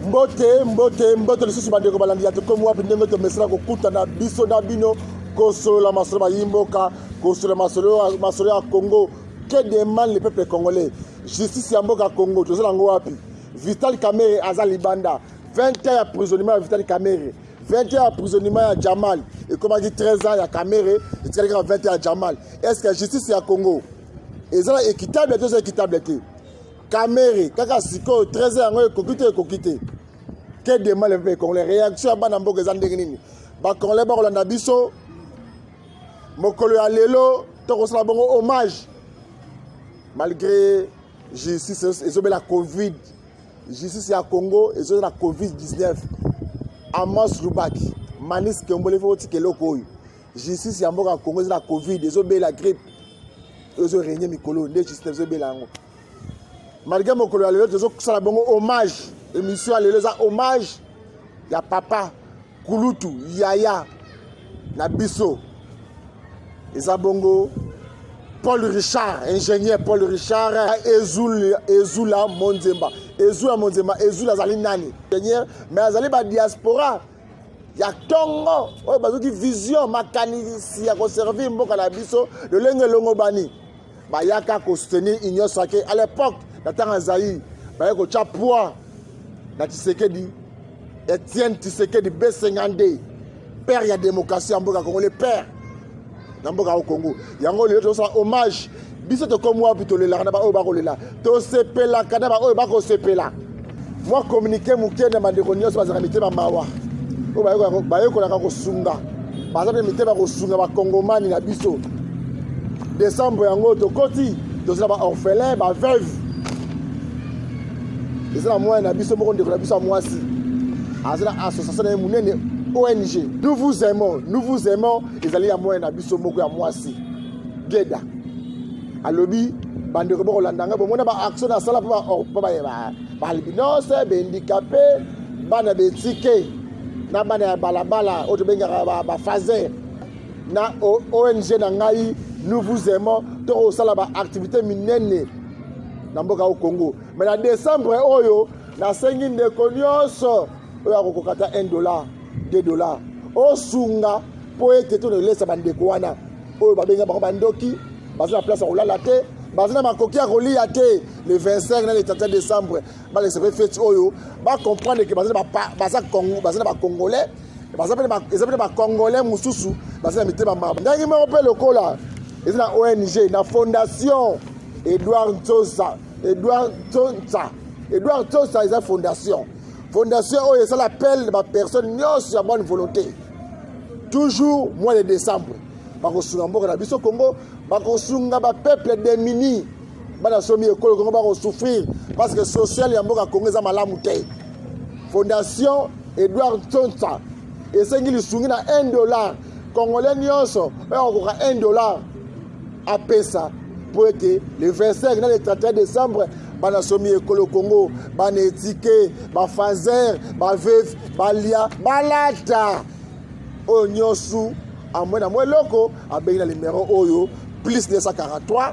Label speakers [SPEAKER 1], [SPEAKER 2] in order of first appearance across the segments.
[SPEAKER 1] mbote lisusu bandeko balandi ya tokomi wapi ndenge tomesana kokuta na biso na bino kosolola masolo bayimboka kosolola masolo ya Congo. Que demande le peuple congolais? Justice ya mboka Congo tozala yango wapi? Vital Kamerhe aza libanda 20 ans ya prisonnier ya Vital Kamerhe, 20 ans ya prisonnier ya Jamal, et comme dit 13 ans ya Kamerhe, et 20 ans ya Jamal. Est-ce que justice ya Congo ezala équitable? Tout équitable te Kamerhe kaka siko 13 ans yango ekokite. Que demande le peuple congolais? Réaction ya bana mboka eza ndenge nini? Ba congolais ba kolanda biso mokolo ya lelo to kosala bongo hommage malgré justice et la Covid. Justice ya Congo et la Covid-19. Amos Lubaki, Manis Kembole Foti Keloko. Justice ya mboka Congo et la Covid, et la grippe. Ils ont régné Mikolo, les justices de Bélango. Malgré mon collègue, ils ont bon hommage. Émission à l'élève, hommage. Il y a papa, Kulutu, Yaya, Nabiso. Ils ont bongo. Paul Richard, ingénieur Paul Richard, Ezula Monzemba. Ezula Monzemba, Ezula Zali Nani. Ingénieur, mais Azali ba diaspora. Ya Tongo, oh bazuki vision makanisi ya conserver mboka na biso le lenge longo bani. Ba yaka ko soutenir Union Sacrée à l'époque, na tanga Zaï, ba yako chapua na Tshisekedi, Etienne Tshisekedi B52, père ya démocratie en mboka Congo, le père. Namboka au Congo yango le to sa hommage biso to comme moi plutôt le la na ba o ba ko le la to sepela kana ba o ba ko sepela moi communiquer mukene mandeko nyos ba zakamite ba mawa o ba yo ko la ko sunga ba za mite ba ko sunga ba kongomani na biso décembre yango to koti to za ba orphelin ba veuve ezala moi na biso moko ndeko na biso mwasi azala association na munene ONG, nous vous aimons, les alliés à moi et à Bisso Moko à moi aussi. Geda. À lobby, bande de Rolandanga, bon, on a action à ça pour pas albinos, handicapé, bande de tickets, na bande balabala, autre benga fazer, na ONG Nangai, nous vous aimons, tout ça là activité minene, Namboka au Congo. Mais en décembre, oyo, na 5 de cognos, oyo a kokata $1. $2. Osunga pour être tout le laisse bandeko wana. Oyo babenga ba bandoki, bazana place à la te, bazana makoki a roli à te le 25 le 31 décembre. Ba les fête oyo, ba comprendre que bazana Congo, bazana ba congolais, bazana ba congolais mususu, bazana mité ba maba. Ndangi mo pe lokola. Ezina ONG na fondation Edouard Tosa est une fondation. Fondation Oyo, ça l'appelle ma personne, n'y a bonne volonté. Toujours mois de décembre. Bakosunga mboka na biso Congo, bakosunga ba peuple démuni. Bana somi ekolo Congo bako souffrir parce que social ya mboka Congo za malamu te. Fondation Edouard Tonta. Et c'est qu'il sungi na $1. Congolais nyonso, ba $1 à pesa pour que le 25 le 31 décembre bana somi ekolo Congo bana étiqué ba fazer ba veuve ba lia balata onyosu amona mo loko abengina numéro oyo plus 243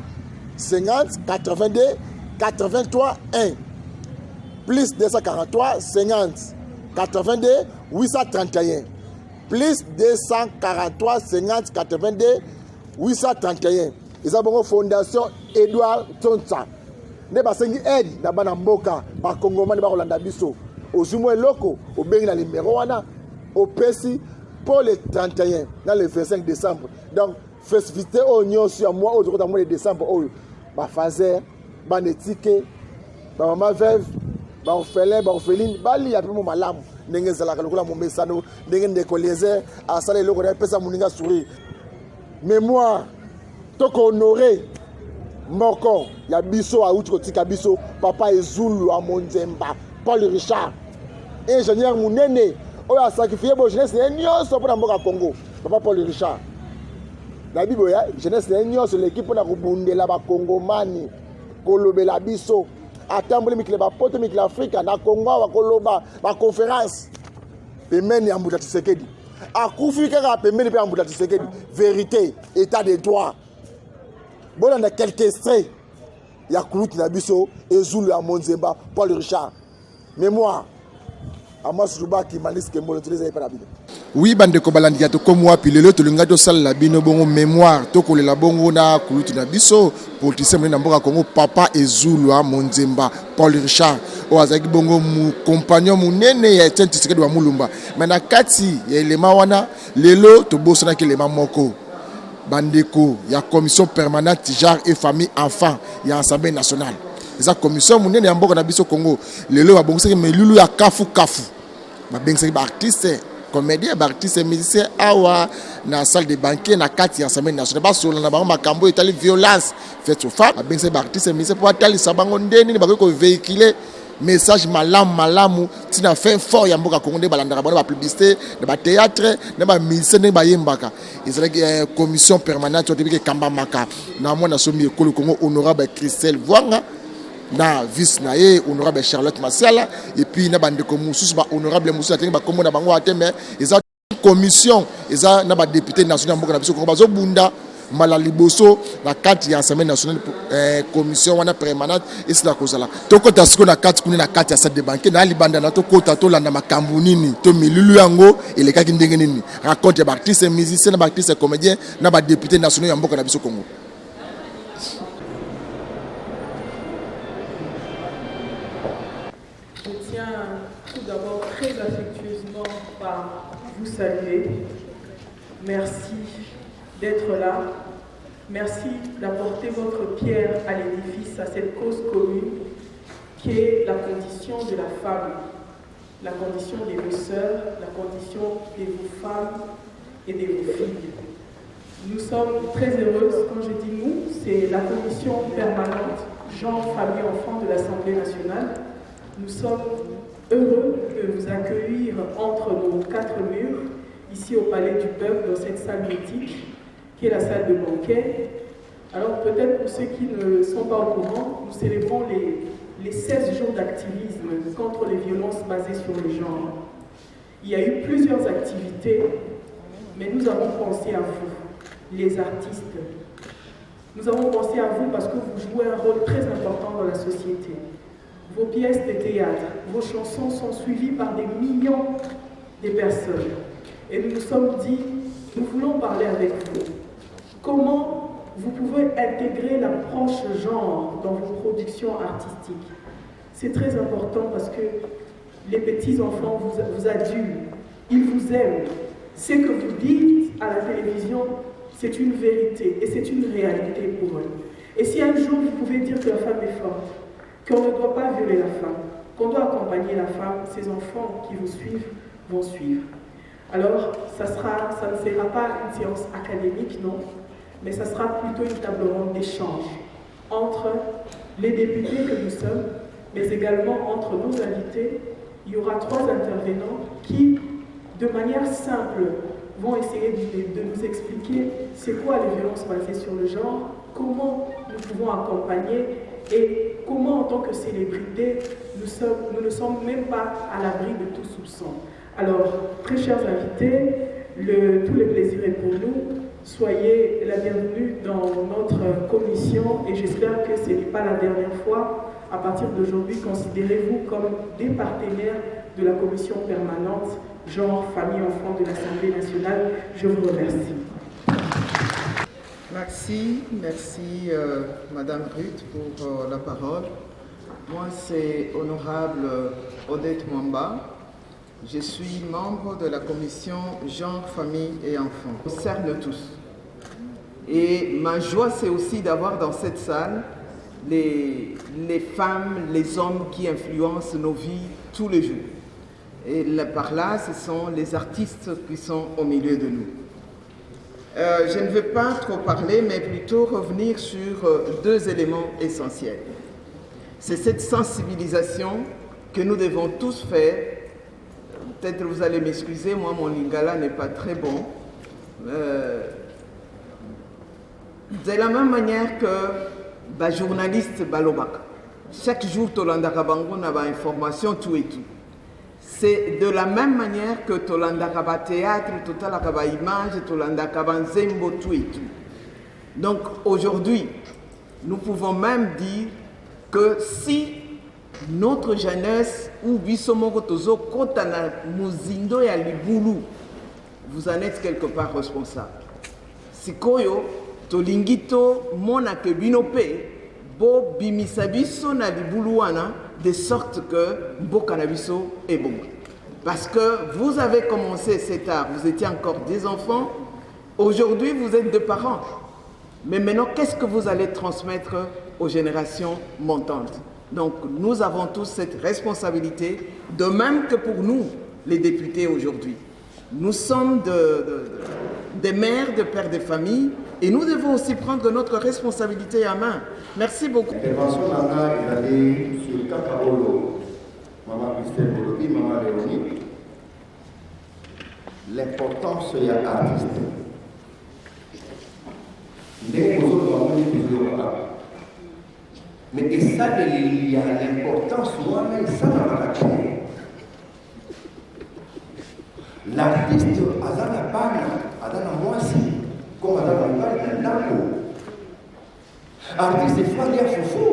[SPEAKER 1] 50 82 83 1 plus 243 50 82 831 plus 243 50 82 831. Ils ont une fondation Edouard Tonta. Ne basengi aide na bana mboka ba kongomani ba kolanda biso ozumo eloko obengi na numéro wana opesi pour le 31 dans le 25 décembre. Donc festivité au nyonso ya mois au mois de décembre oyo ba fazer ba netike ba mama veuve ba orphelin ba orpheline bali ya pemo malamu ndenge zalaka lokola momesano ndenge ndekoleze asala eloko na pesa muninga sourire mémoire toko honorer moko ya biso a outre kotika biso papa Ezulu a Monzemba Paul Richard ingénieur munene oyo a sacrifié bo jeunesse nyonso pour mboka Congo papa Paul Richard na bibo ya jeunesse nyonso l'équipe na kubundela ba Congomani kolobela biso atambole mikile ba poto mikile Afrika na Congo wa koloba ba conférence pemeni ya Mbuta Tshisekedi akufi kaka pemeni pe ya Mbuta Tshisekedi vérité état de droit. Bon, on a quelques extraits. Il y a Koulout Nabiso, Ezulu à Monzemba, Paul Richard. Mémoire, Amos Rubaki Manis Kembolo tous les années par
[SPEAKER 2] Oui, bande ko balandi to comme moi puis le to linga to sala bino bongo mémoire to ko la bongo na kulutu na biso politicien na mboka Congo papa Ezulu a Monzemba Paul Richard o azaki bongo mu compagnon munene ya Etienne Tshisekedi wa Mulumba mais na kati ya elema wana lelo to bosana ke elema moko bandeko ya commission permanente genre et famille enfant ya Assemblée nationale. Eza commission munene ya mboka na biso Congo lelo ba bongisa melulu ya kafu ba bengisa ba artiste comédien ba artiste musicien awa na salle de banquet na kati ya Assemblée nationale ba solo na ba makambo etali violence faite aux femmes ba bengisa ba artiste musicien pour atali sabango ndeni ba ko véhiculer message malamu tina fait fort ya mboka Congo de balandaka ba publicité de ba théâtre de ba musicien de ba yembaka ezalaki commission permanente otebike kamba maka na mwana somi ekolo Congo honorable Christelle Vwanga na vice nae honorable Charlotte Masiala et puis na bande comme sous ba honorable Moussa tengi ba komona bango ateme eza commission eza na ba député national mboka na biso Congo bazo bunda mala liboso na kati ya Assemblée nationale commission wana permanente et c'est la cause là toko tasiko na kati kuna na kati ya salle de banquet na libanda na to kota to landa makambu nini to milulu yango elekaki ndenge nini raconte ba artiste musicien na ba artiste comédien na ba député national ya mboka na biso Congo.
[SPEAKER 3] Tout d'abord très affectueusement par vous saluer. Merci d'être là. Merci d'apporter votre pierre à l'édifice, à cette cause commune qui est la condition de la femme, la condition de vos sœurs, la condition de vos femmes et de vos filles. Nous sommes très heureuses, quand je dis nous, c'est la commission permanente genre, famille, enfants de l'Assemblée nationale. Nous sommes heureux de vous accueillir entre nos quatre murs, ici au Palais du Peuple, dans cette salle mythique, qui est la salle de banquet. Alors peut-être pour ceux qui ne sont pas au courant, nous célébrons les 16 jours d'activisme contre les violences basées sur le genre. Il y a eu plusieurs activités, mais nous avons pensé à vous, les artistes. Nous avons pensé à vous parce que vous jouez un rôle très important dans la société. Vos pièces de théâtre, vos chansons sont suivies par des millions de personnes. Et nous nous sommes dit, nous voulons parler avec vous. Comment vous pouvez intégrer l'approche genre dans vos productions artistiques? C'est très important parce que les petits-enfants vous adulent, ils vous aiment. Ce que vous dites à la télévision, c'est une vérité et c'est une réalité pour eux. Et si un jour vous pouvez dire que la femme est forte, qu'on ne doit pas violer la femme, qu'on doit accompagner la femme, ces enfants qui vous suivent vont suivre. Alors, ça ne sera pas une séance académique, non, mais ça sera plutôt une table ronde d'échange entre les députés que nous sommes, mais également entre nos invités. Il y aura 3 intervenants qui, de manière simple, vont essayer de nous expliquer c'est quoi les violences basées sur le genre, comment nous pouvons accompagner et comment, en tant que célébrité, nous ne sommes même pas à l'abri de tout soupçon. Alors, très chers invités, tout le plaisir est pour nous. Soyez la bienvenue dans notre commission et j'espère que ce n'est pas la dernière fois. À partir d'aujourd'hui, considérez-vous comme des partenaires de la commission permanente genre, famille, enfants de l'Assemblée nationale. Je vous remercie.
[SPEAKER 4] Merci Madame Ruth pour la parole. Moi c'est honorable Odette Mwamba. Je suis membre de la commission genre, famille et enfants. On concerne tous. Et ma joie c'est aussi d'avoir dans cette salle les femmes, les hommes qui influencent nos vies tous les jours. Et par là, ce sont les artistes qui sont au milieu de nous. Je ne vais pas trop parler, mais plutôt revenir sur 2 éléments essentiels. C'est cette sensibilisation que nous devons tous faire. Peut-être vous allez m'excuser, moi mon lingala n'est pas très bon. De la même manière que les journalistes balobak, chaque jour Tolanda Kabango n'a pas information, tout et tout. C'est de la même manière que Tolanda Kaba théâtre, Tolanda Kaba image, Tolanda Kaba zembo, tout et tout. Donc aujourd'hui, nous pouvons même dire que si notre jeunesse ou bisomoko tozo kotana muzindo ya libulu, vous en êtes quelque part responsable. Sikoyo tolingito mona ke binope bo bimisa biso na libulu wana de sorte que mboka na biso est bon. Parce que vous avez commencé cet art, vous étiez encore des enfants, aujourd'hui vous êtes des parents. Mais maintenant, qu'est-ce que vous allez transmettre aux générations montantes? Donc, nous avons tous cette responsabilité, de même que pour nous, les députés aujourd'hui. Nous sommes des mères, des pères de famille, et nous devons aussi prendre notre responsabilité à main. Merci beaucoup.
[SPEAKER 5] L'intervention Nana est allée sur Kakarolo, Maman Christelle Bolobi, Maman Léonie. L'importance il y a artiste. Mais ça, il y a l'importance, moi-même, ça dans la carrière. L'artiste, Azana Bana, Azana Moisi, comme Azana Bana, Nako. Artiste, il faut dire Foufou.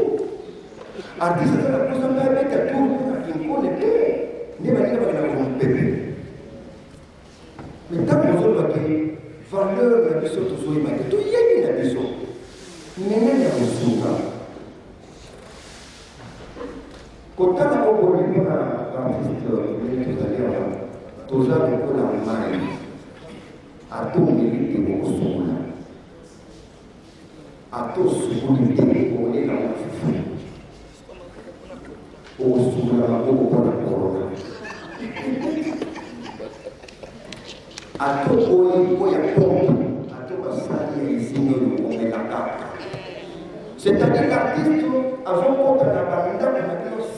[SPEAKER 5] Artiste, il faut dire Foufou. Artiste, il faut dire Foufou. Mais tant que vous avez valeur la biso tozoi ma to yebi na biso nene ya musuka kotana ko boli na artiste ni tozali tozali ko na mai atomeli ke ko sula ato sukuni de ko ni na fufu o sula ko ko na corona ato ko ya pompe c'est-à-dire que l'artiste avant qu'on ait la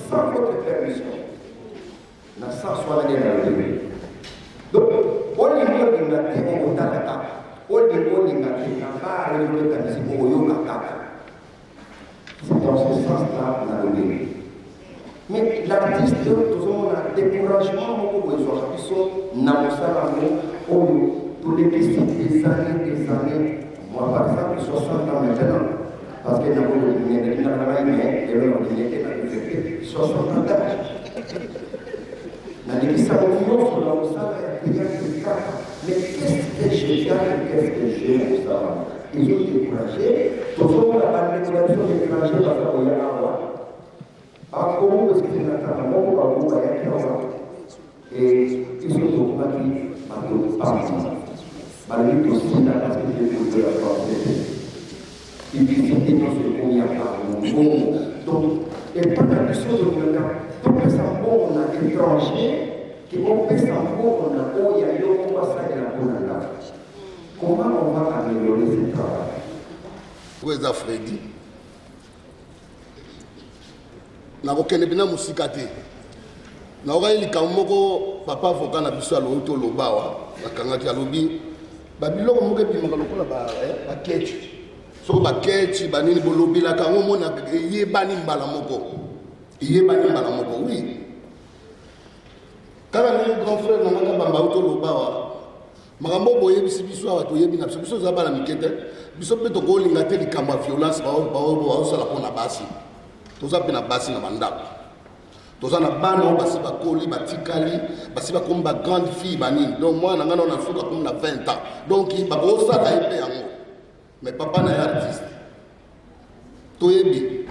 [SPEAKER 5] sans votre permission n'a sans soit la guerre. Donc, on est mieux de la terre au Tata, on est mieux de la terre c'est dans ce sens-là la donné. Mais l'artiste, tout le monde a découragement, ils sont tous les questions des années, moi par exemple, 60 ans maintenant, parce que nous avons 60 ans d'âge. Mais qu'est-ce que j'ai gagné, ils ont découragé, tout le monde a parlé de l'économie découragée dans la Royale. Alors, comment est-ce qu'ils ont et ils sont automatisés à malgré aussi la capacité de la française. Et puis, c'était dans ce qu'on y a parlé. Donc, et pas la question de quelqu'un. Donc, c'est un bon, on a étranger, qui vont faire un bon, on a oh, il y a eu un passage de la bonne là. Comment on va améliorer ce travail?
[SPEAKER 6] Où est Freddy? Na kokende bina musika te. Na okai likamoko papa avocat na biso alo to lobawa bakangaki alobi babiloko moke bimaka lokola ba ketchi. So ba ketchi banini bolobi la kango mona yebani mbala moko. Yebani mbala moko oui. Kala le grand frère na ngaka bamba to lobawa. Makambo boye biso awa to yebi na biso za bana mikete. Biso pe to ko linga te likamba violence ba sala pona basi. Toza pe na basi na bandako toza na bana basi bakoli batikali basi bakomba grande fille banini donc moi na ngana na suka comme na 20 ans donc bakosa ta epé yango mais papa na artiste toyebi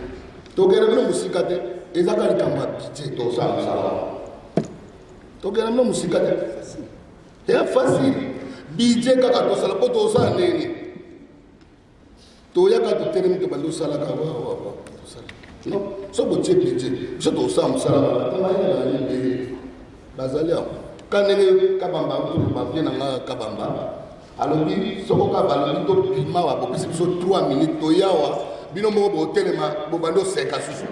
[SPEAKER 6] tokera bino musika te ezaka likamba budget toza musala tokera bino musika te c'est facile budget kaka tosala po toza nini toyaka totelemi to bando sala ka wa tosala non, ce que tu dis, je te sens, ça va. Bazalia, quand les Kabamba, tu vas bien Kabamba. Alors, ce qu'on va faire, c'est que va faire 3 minutes. Toyawa, binomo botelema, bobando seka susu.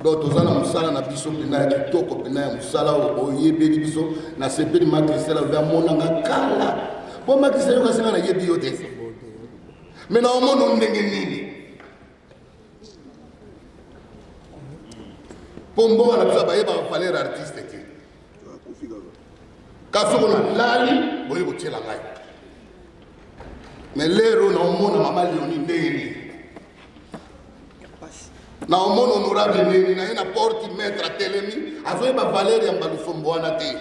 [SPEAKER 6] Donc, tu as un musala na biso pina ki toko pina musala o yebe biso na sepeli makrisela vers monanga kala. Po makrisela ka singa na yebi yote. Mais na omono ndenge nini? Pombo na bisa baye ba valeur artiste te. Ka so na lali boye ko tela ngai. Mais lero na omona mama Leonie ndeni. na omona honorable nini na ye na porte maître atelemi azoyeba valeur ya mbalusombo wana te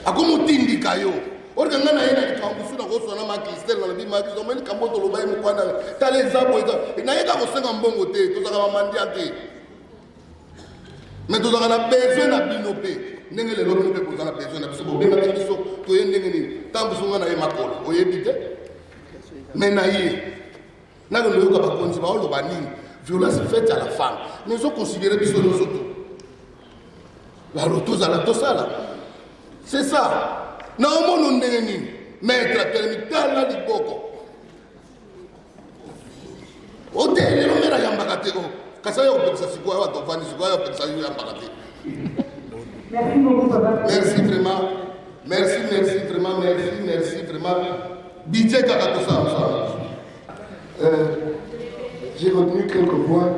[SPEAKER 6] akomotindika yo orika nga na ye na likambusu na koswana makristel na lobi makristo omani kambo toloba ye mokwana tala ezabo nayeka kosenga mbongo te tozaka bamandia te mais tozaka na besoin na bino mpe ndenge lelo bino mpe boza na besoin na biso bobengaki biso toye ndenge nini ntango nga na ye makolo oyebi te mais na ye nake loyoka bakonzi baoloba nini violence faite à la femme mais ozoconsidere biso nyonso to lalo tozala tosala c'est ça na omona ndenge nini maître atelemi tala liboko otelelo mera yambaka te o kasi ayo kopekisa sikoyo awa tovandi sikoyo ayo kopekisa yo yambaka te. Merci vraiment. Merci vraiment. Budget kaka tosala.
[SPEAKER 7] J'ai retenu quelques points,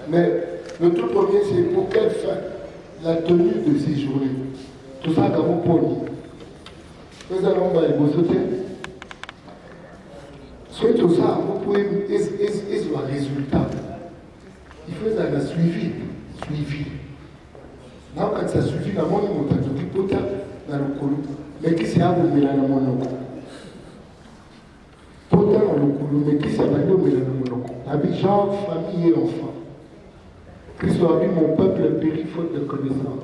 [SPEAKER 7] mais le tout premier, c'est pour quelle fin la tenue de ces journées. Tout ça, comme pour nous. Nous allons voir les beaux hôtels. Soit tout ça, vous pouvez voir le résultat. Il faut un suivi. Now, quand ça suffit, la monnaie monte à tout le dans le colo. Mais qui s'est abonné dans le monoko? Pourtant, dans le colo, mais qui s'est abonné dans le monoko? Abidjan, famille et enfants. Christ a vu mon peuple péri faute de connaissance.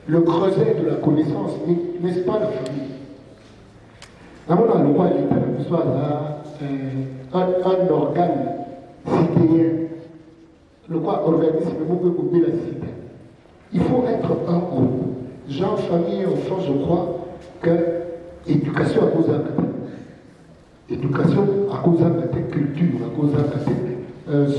[SPEAKER 7] Le creuset de la connaissance, n'est-ce pas la famille? D'abord, dans le roi, l'État de l'histoire un organe citoyen. Le roi organise le mouvement de la cité. Il faut être un groupe. Genre, famille et enfants, je crois que éducation à cause éducation à cause culture, à cause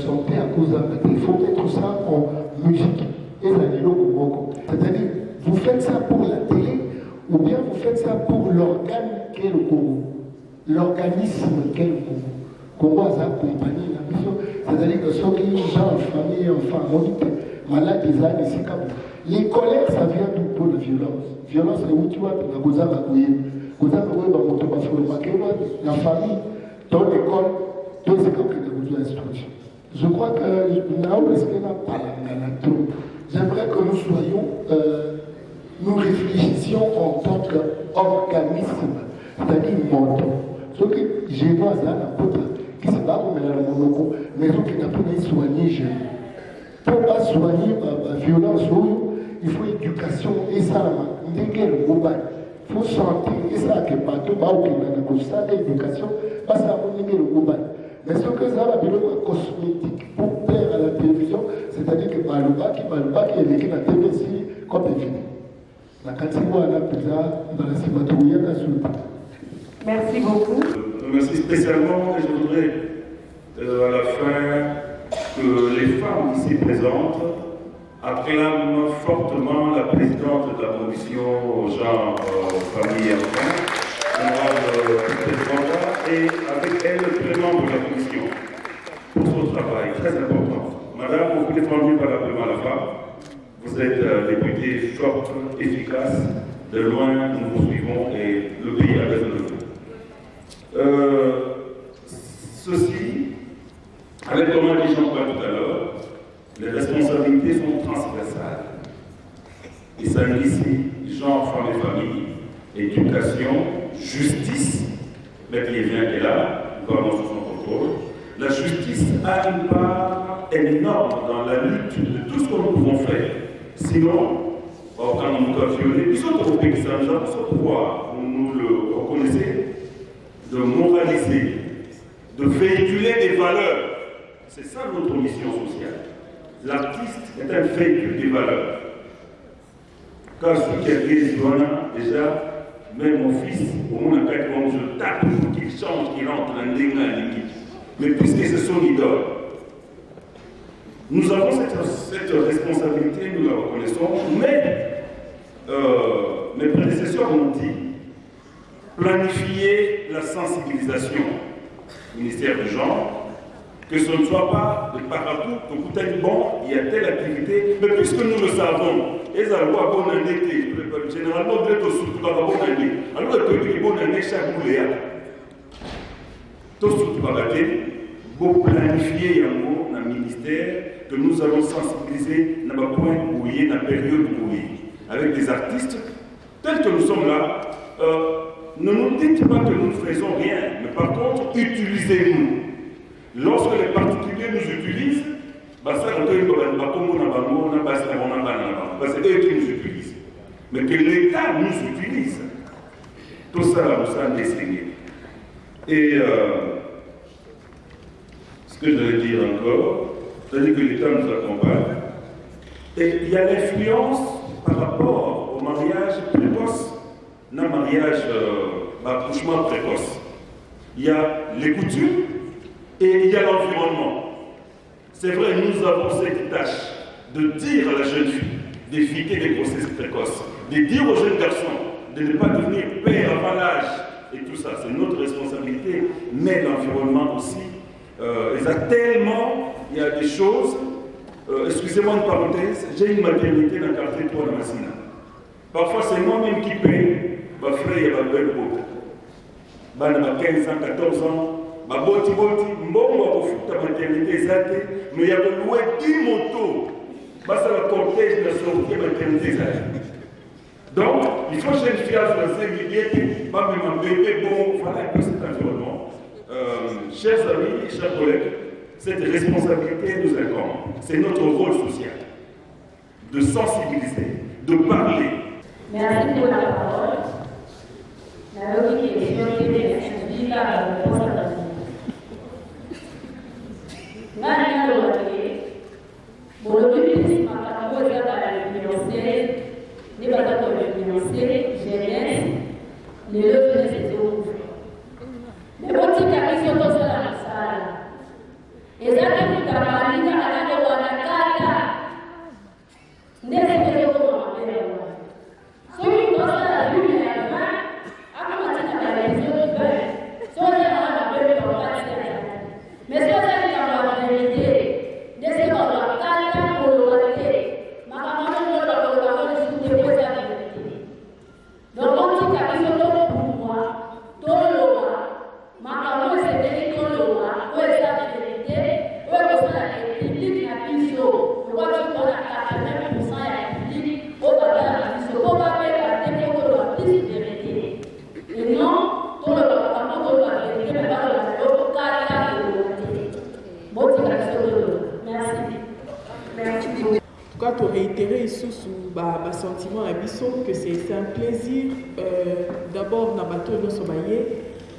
[SPEAKER 7] santé, à cause il faut mettre ça en musique. Et c'est-à-dire, vous faites ça pour la télé ou bien vous faites ça pour l'organe qu'est le Congo, l'organisme qu'est le Congo. Congo a sa compagnie, c'est-à-dire que ceux qui genre, famille et enfants, malade des ânes ici, les colères, ça vient d'où pour la violence. Violence, c'est où tu vois, la famille, dans l'école, dans les écoles qui ont besoin d'instruction. Je crois que j'aimerais que nous soyons, nous réfléchissions en tant qu'organisme, c'est-à-dire menton. Ce qui j'ai pas ça, qui se bat comme la monoko, mais ceux qui n'ont pas soigné jeunes. Pour pas soigner la violence, il faut éducation et ça, il faut santé et ça, que partout, ça, l'éducation, pas ça, le global. Mais ce que ça va devenir cosmétique pour plaire à la télévision, c'est-à-dire que Malouba qui est écrit dans la télévision, comme il finit. La quantité dans la cimatouille, la suite.
[SPEAKER 8] Merci beaucoup.
[SPEAKER 9] Merci spécialement et je voudrais à la fin que les femmes ici présentes acclament fortement la présidente de la commission genre famille et enfants, et avec elle le président de la commission pour son travail très important. Madame, vous pouvez prendre valablement la femme. Vous êtes députée forte, efficace. De loin, nous vous suivons et le pays a besoin de vous. Ceci, avec comme a dit Jean-Paul tout à l'heure, les responsabilités sont transversales. Il s'agit ici genre, femme et famille, éducation, justice, mais qui est là, nous avons sous son contrôle. La justice a une part énorme dans la lutte de tout ce que nous pouvons faire. Sinon, quand nous nous violés, ils sont au pays qui sont pouvoir, nous le reconnaissez, de moraliser, de véhiculer des valeurs. C'est ça notre mission sociale. L'artiste est un véhicule des valeurs. Quand celui qui a créé déjà, même mon fils, au moins quand je tape, il faut qu'il change, qu'il rentre dans l'église. Mais puisque c'est son idole, nous avons cette responsabilité, nous la reconnaissons, mais mes prédécesseurs m'ont dit planifier la sensibilisation du ministère du genre, que ce ne soit pas de partout, que peut-être bon, il y a telle activité, mais puisque nous le savons, et ça va bon année, généralement, vous êtes au sous, pas bon année. Alors que tu bon année chaque boulot. Tout ce qui va gâter, vous planifier un mot dans ministère que nous allons sensibiliser dans le point où il y a une période où avec des artistes, tels que nous sommes là, ne nous dites pas que nous ne faisons rien, mais par contre, utilisez-nous. Lorsque les particuliers nous utilisent, c'est eux qui nous utilisent. Mais que l'État nous utilise. Tout ça, nous a enseigné. Et ce que je vais dire encore, c'est-à-dire que l'État nous accompagne. Et il y a l'influence par rapport au mariage précoce, non mariage, accouchement précoce. Il y a les coutumes et il y a l'environnement. C'est vrai, nous avons cette tâche de dire à la jeune fille d'éviter des grossesses précoces, de dire aux jeunes garçons de ne pas devenir père avant l'âge et tout ça, c'est notre responsabilité, mais l'environnement aussi. Il y a des choses, excusez-moi une parenthèse, j'ai une maternité dans le quartier 3 de Massina. Parfois c'est moi-même qui paye, ma frère et ma belle côte. Bah, 15 ans, 14 ans, ma boti, mbongo à la maternité, mais il y a loué 10 motos. Bah, c'est le cortège de la sortie de la maternité. Donc, il faut que je fasse un millier, ma bébé, bon, voilà un peu cet environnement. Chers amis, chers collègues, cette responsabilité nous incombe. C'est notre rôle social de sensibiliser, de parler.
[SPEAKER 8] Merci pour la parole. La logique est sur la réponse à la vie. Nani le voyez, pour le public, ma parole est à la financière, les batailles financières, jeunesse, les leviers et tout. Mais bon, tu as mis sur ton sol à la salle. Et ça, tu as parlé à la Wanakata. N'est-ce pas pour ma mère? Celui qui doit la lune et la main, à commencer à la vision du bain. Soit il y a un peu de temps, mais soit il y a la vérité, n'est-ce pas la carte pour le rater. Ma maman ne doit pas le déposer la vérité. Donc, on dit qu'à l'isologue pour moi, dans le roi, ma maman s'est dit dans le roi, où est la vérité, où est la République, la vision. Le roi qui donne à 80% à la République, au bas de la vision, au bas de la défense de la vérité. Et non, dans le roi, dans la vérité, mais dans le cas de la motivation de l'eau. Merci. Merci beaucoup.
[SPEAKER 3] En tout cas, pour réitérer sous ma sentiment à Bissot que c'est un plaisir d'abord dans bateau de Somaïe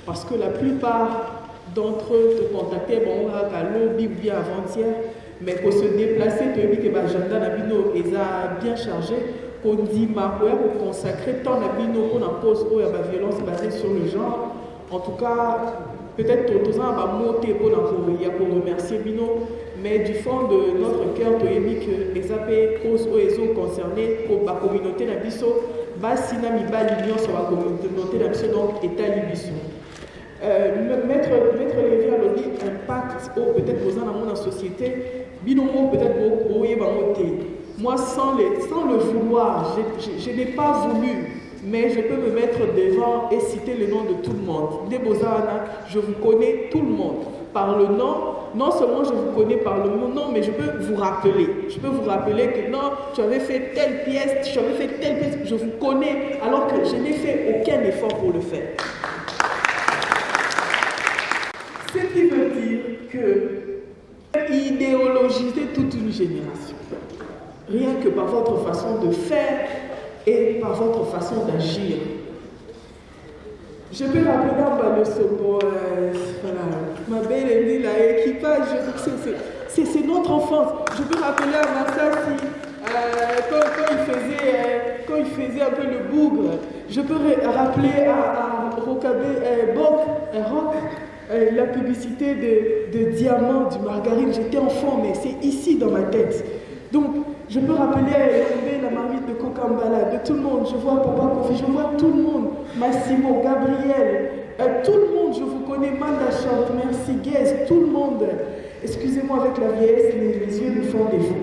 [SPEAKER 3] parce que la plupart d'entre eux te contactaient bon à l'eau bien avant-hier, mais pour se déplacer, tu as dit que l'agenda Nabino est bien chargé. Qu'on dit pour consacrer tant Nabino qu'on en pose où il y a la violence basée sur le genre. En tout cas, peut-être tout ça va monter pour remercier Bino. Mais du fond de notre cœur, tu as dit que les AP causes OESO concernés pour la communauté d'Abisso, va sinamiba l'union sur la communauté d'Abisso, donc État Libisso. Mettre les liens à dit impact, peut-être posant dans la société, binomo peut-être beaucoup, moi sans le vouloir, je n'ai pas voulu. Mais je peux me mettre devant et citer le nom de tout le monde. Debozana, je vous connais tout le monde. Par le nom, non seulement je vous connais par le nom, mais je peux vous rappeler. Je peux vous rappeler que non, tu avais fait telle pièce, je vous connais, alors que je n'ai fait aucun effort pour le faire. Ce qui veut dire que idéologiser toute une génération, rien que par votre façon de faire, et par votre façon d'agir. Je peux rappeler le Sobo, ma belle aînée, l'équipage, c'est notre enfance. Je peux rappeler à Massassi, quand il faisait un peu le bougre. Je peux rappeler à Rokabé, Rock, la publicité de Diamant, du margarine. J'étais enfant, mais c'est ici dans ma tête. Donc, je peux rappeler à la marmite de Kokambala, de tout le monde. Je vois Papa Kofi, je vois tout le monde. Massimo, Gabriel, tout le monde, je vous connais. Manda chante, merci, Guez, tout le monde. Excusez-moi avec la vieillesse, les yeux nous font défaut.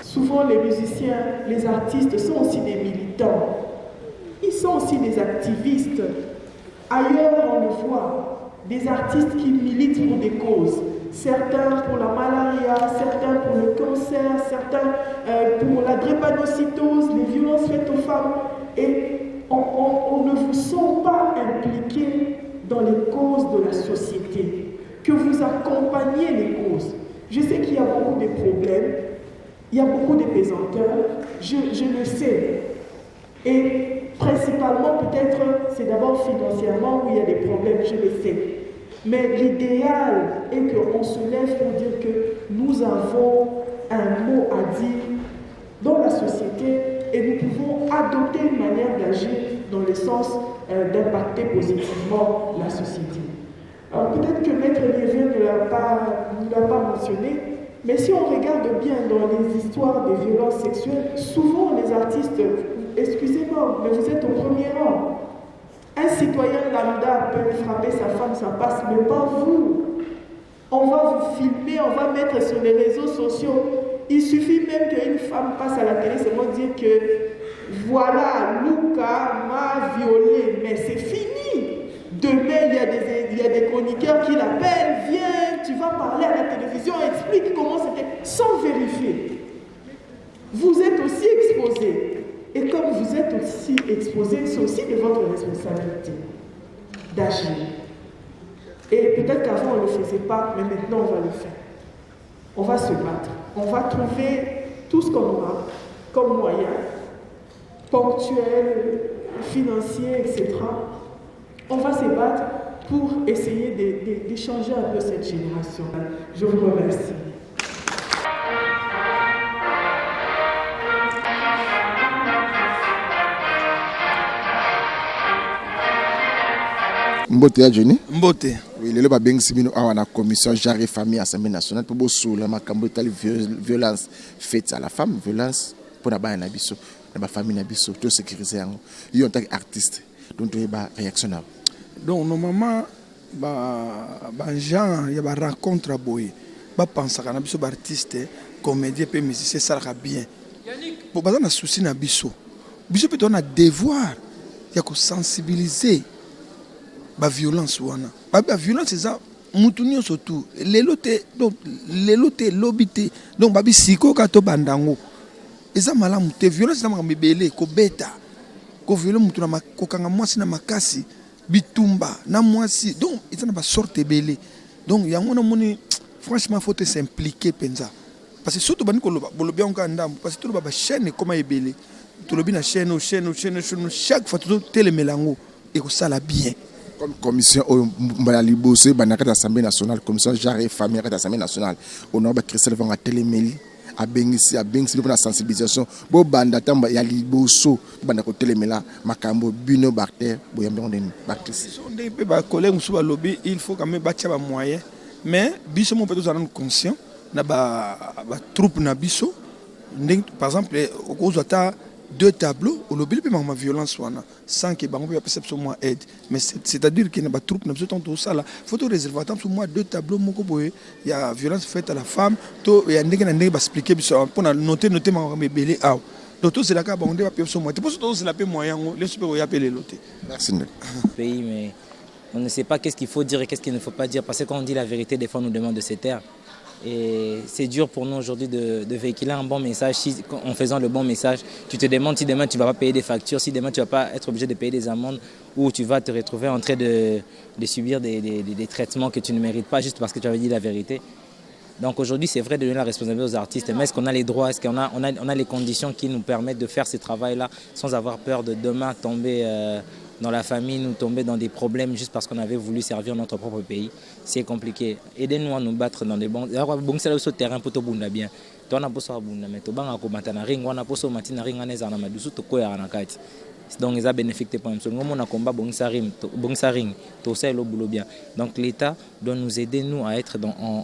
[SPEAKER 3] Souvent, les musiciens, les artistes sont aussi des militants. Ils sont aussi des activistes. Ailleurs, on le voit, des artistes qui militent pour des causes. Certains pour la malaria, certains pour le cancer, certains pour la drépanocytose, les violences faites aux femmes. Et on ne vous sent pas impliqué dans les causes de la société, que vous accompagnez les causes. Je sais qu'il y a beaucoup de problèmes, il y a beaucoup de pesanteurs, je le sais. Et principalement, peut-être, c'est d'abord financièrement où il y a des problèmes, je le sais. Mais l'idéal est qu'on se lève pour dire que nous avons un mot à dire dans la société et nous pouvons adopter une manière d'agir dans le sens d'impacter positivement la société. Alors peut-être que Maître Liévin ne l'a pas mentionné, mais si on regarde bien dans les histoires des violences sexuelles, souvent les artistes, excusez-moi, mais vous êtes au premier rang. Un citoyen lambda peut frapper sa femme, ça passe, mais pas vous. On va vous filmer, on va mettre sur les réseaux sociaux. Il suffit même qu'une femme passe à la télé seulement dire que voilà, Luca m'a violé, mais c'est fini. Demain, il y a des chroniqueurs qui l'appellent, viens, tu vas parler à la télévision, explique comment c'était, sans vérifier. Vous êtes aussi exposés. Et comme vous êtes aussi exposés, c'est aussi de votre responsabilité d'agir. Et peut-être qu'avant on ne le faisait pas, mais maintenant on va le faire. On va se battre. On va trouver tout ce qu'on aura comme moyen, ponctuel, financier, etc. On va se battre pour essayer de changer un peu cette génération. Je vous remercie.
[SPEAKER 2] Mbote ya Johnny.
[SPEAKER 10] Mbote.
[SPEAKER 2] Oui, le ba beng sibino awa na commission genre et famille Assemblée nationale pour bosso la makambo tali violence faite à la femme, violence pour na ba na biso, na ba famille na biso, to sécuriser yango. Yo en tant qu'artiste, donc tu ba réaction na.
[SPEAKER 10] Donc normalement ba gens ya ba rencontre boy. Ba penser na biso ba artiste, comédien pe musicien ça sera bien. Pour ba na souci na biso. Biso peut on a devoir ya ko sensibiliser ba violence wana ba violence eza mutu nyonso tu lelo te lobité donc ba bisiko ka to bandango eza malamu te violence na mabele ko beta ko violer mutu na kokanga mwasi na makasi bitumba na mwasi donc eza na ba sorte belé donc yango na moni franchement faut s'impliquer penza parce que surtout bani ko loba bolobia on ka ndambo parce que to ba chaîne comme ebele to lobi na chaîne chaque fois to télémelango et ko sala bien.
[SPEAKER 2] Comme commission Mbalali Bossé, Banakata Assemblée nationale, commission genre et famille à l'Assemblée nationale, on a Christelle Van à Téléméli, à Bengisi, pour la sensibilisation. Bo banda tamba ya liboso, banda ko Téléméla, Makambo, Bino Barter, Boyambe den Baptiste.
[SPEAKER 10] On dit ba collègue musuba lobby, il faut quand même bâtir ba moyen, mais biso mon peut nous conscient na ba troupe na biso, par exemple au cause ata 2 tableaux au lobby peut ma violence wana sans que bango ya perception moi aide mais c'est-à-dire que na ba troupe na biso tout ça là faut to réserver temps sur moi 2 tableaux moko boye il y a violence faite à la femme to ya ndenge na ndenge ba expliquer biso pour noter ma belé ah donc tout c'est là ka bango ba perception moi pour tout c'est la paix moyen les super ya appeler loté.
[SPEAKER 2] Merci.
[SPEAKER 11] Pays mais on ne sait pas qu'est-ce qu'il faut dire et qu'est-ce qu'il ne faut pas dire parce que quand on dit la vérité des fois on nous demande de se taire. Et c'est dur pour nous aujourd'hui de véhiculer un bon message. Si, en faisant le bon message, tu te demandes si demain tu ne vas pas payer des factures, si demain tu ne vas pas être obligé de payer des amendes ou tu vas te retrouver en train de subir des traitements que tu ne mérites pas juste parce que tu avais dit la vérité. Donc aujourd'hui, c'est vrai de donner la responsabilité aux artistes, mais est-ce qu'on a les droits, est-ce qu'on a les conditions qui nous permettent de faire ce travail-là sans avoir peur de demain tomber dans la famille, nous tomber dans des problèmes juste parce qu'on avait voulu servir notre propre pays. C'est compliqué. Aidez-nous à nous battre dans des bons... Bon, c'est là sur le terrain pour tout le monde bien. Toi, on a besoin de mais tu vas combattre ring, on a besoin de matin ring, on a besoin de quoi à la donc ils ont bénéficié pour nous. On a combat bon saring, tout ça est le boulot bien. Donc l'État doit nous aider nous à être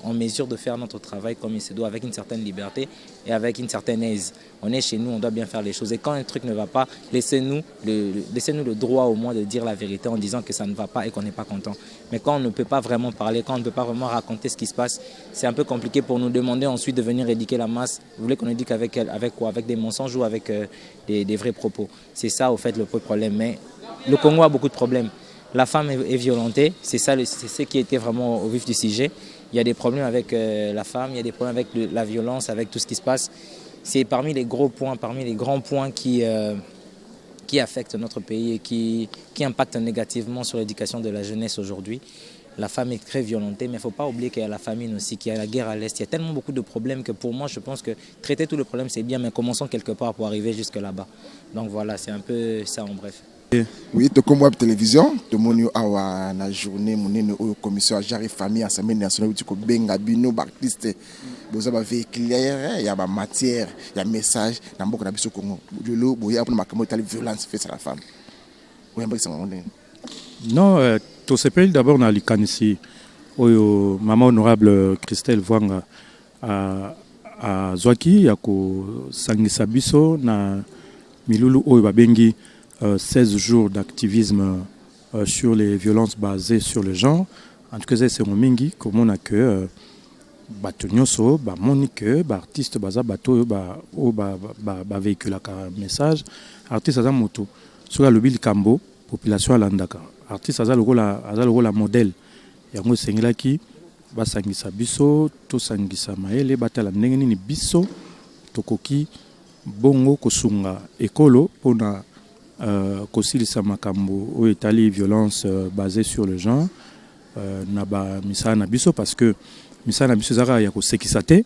[SPEAKER 11] en mesure de faire notre travail comme il se doit, avec une certaine liberté et avec une certaine aise. On est chez nous, on doit bien faire les choses. Et quand un truc ne va pas, laissez-nous le droit au moins de dire la vérité en disant que ça ne va pas et qu'on n'est pas content. Mais quand on ne peut pas vraiment parler, quand on ne peut pas vraiment raconter ce qui se passe, c'est un peu compliqué pour nous demander ensuite de venir éduquer la masse. Vous voulez qu'on éduque avec quoi? Avec des mensonges ou avec des vrais propos? C'est ça au fait le problème. Mais le Congo a beaucoup de problèmes. la femme est violentée. C'est ce qui était vraiment au vif du sujet. Il y a des problèmes avec la femme, il y a des problèmes avec la violence, avec tout ce qui se passe. C'est parmi les gros points, parmi les grands points qui affectent notre pays et qui impactent négativement sur l'éducation de la jeunesse aujourd'hui. La femme est très violentée, mais il ne faut pas oublier qu'il y a la famine aussi, qu'il y a la guerre à l'Est. Il y a tellement beaucoup de problèmes que pour moi, je pense que traiter tous les problèmes, c'est bien, mais commençons quelque part pour arriver jusque là-bas. Donc voilà, c'est un peu ça en bref.
[SPEAKER 2] Oui, tu comme web télévision, tu monio awa na journée monene au commission Jari famille Assemblée nationale tu ko benga bino artiste. Boza ba véhiculaire, il y a ba matière, il y a message na mboko na biso Congo. Lelo boya pour makambo tali violence face à la femme. Oui, mbaki sama monene.
[SPEAKER 12] Non, tout s'appelle d'abord na likanisi oyo maman honorable Christelle Vwanga a Zwaki ya ko sangisa biso na milulu oyo babengi 16 jours d'activisme sur les violences basées sur le genre. En tout cas, c'est un mingi comme on a que batonyoso ba monique ba artiste baza bato ba véhicule un message artiste aza moto sur le bil kambo population alandaka artiste aza la modèle yango sengelaki basangisa biso to sangisa maele batala ndenge nini biso tokoki bongo kosunga ekolo pona kosilisa makambo o etali violence basée sur le genre na ba misala na biso parce que misala na biso ezaka ya kosekisa te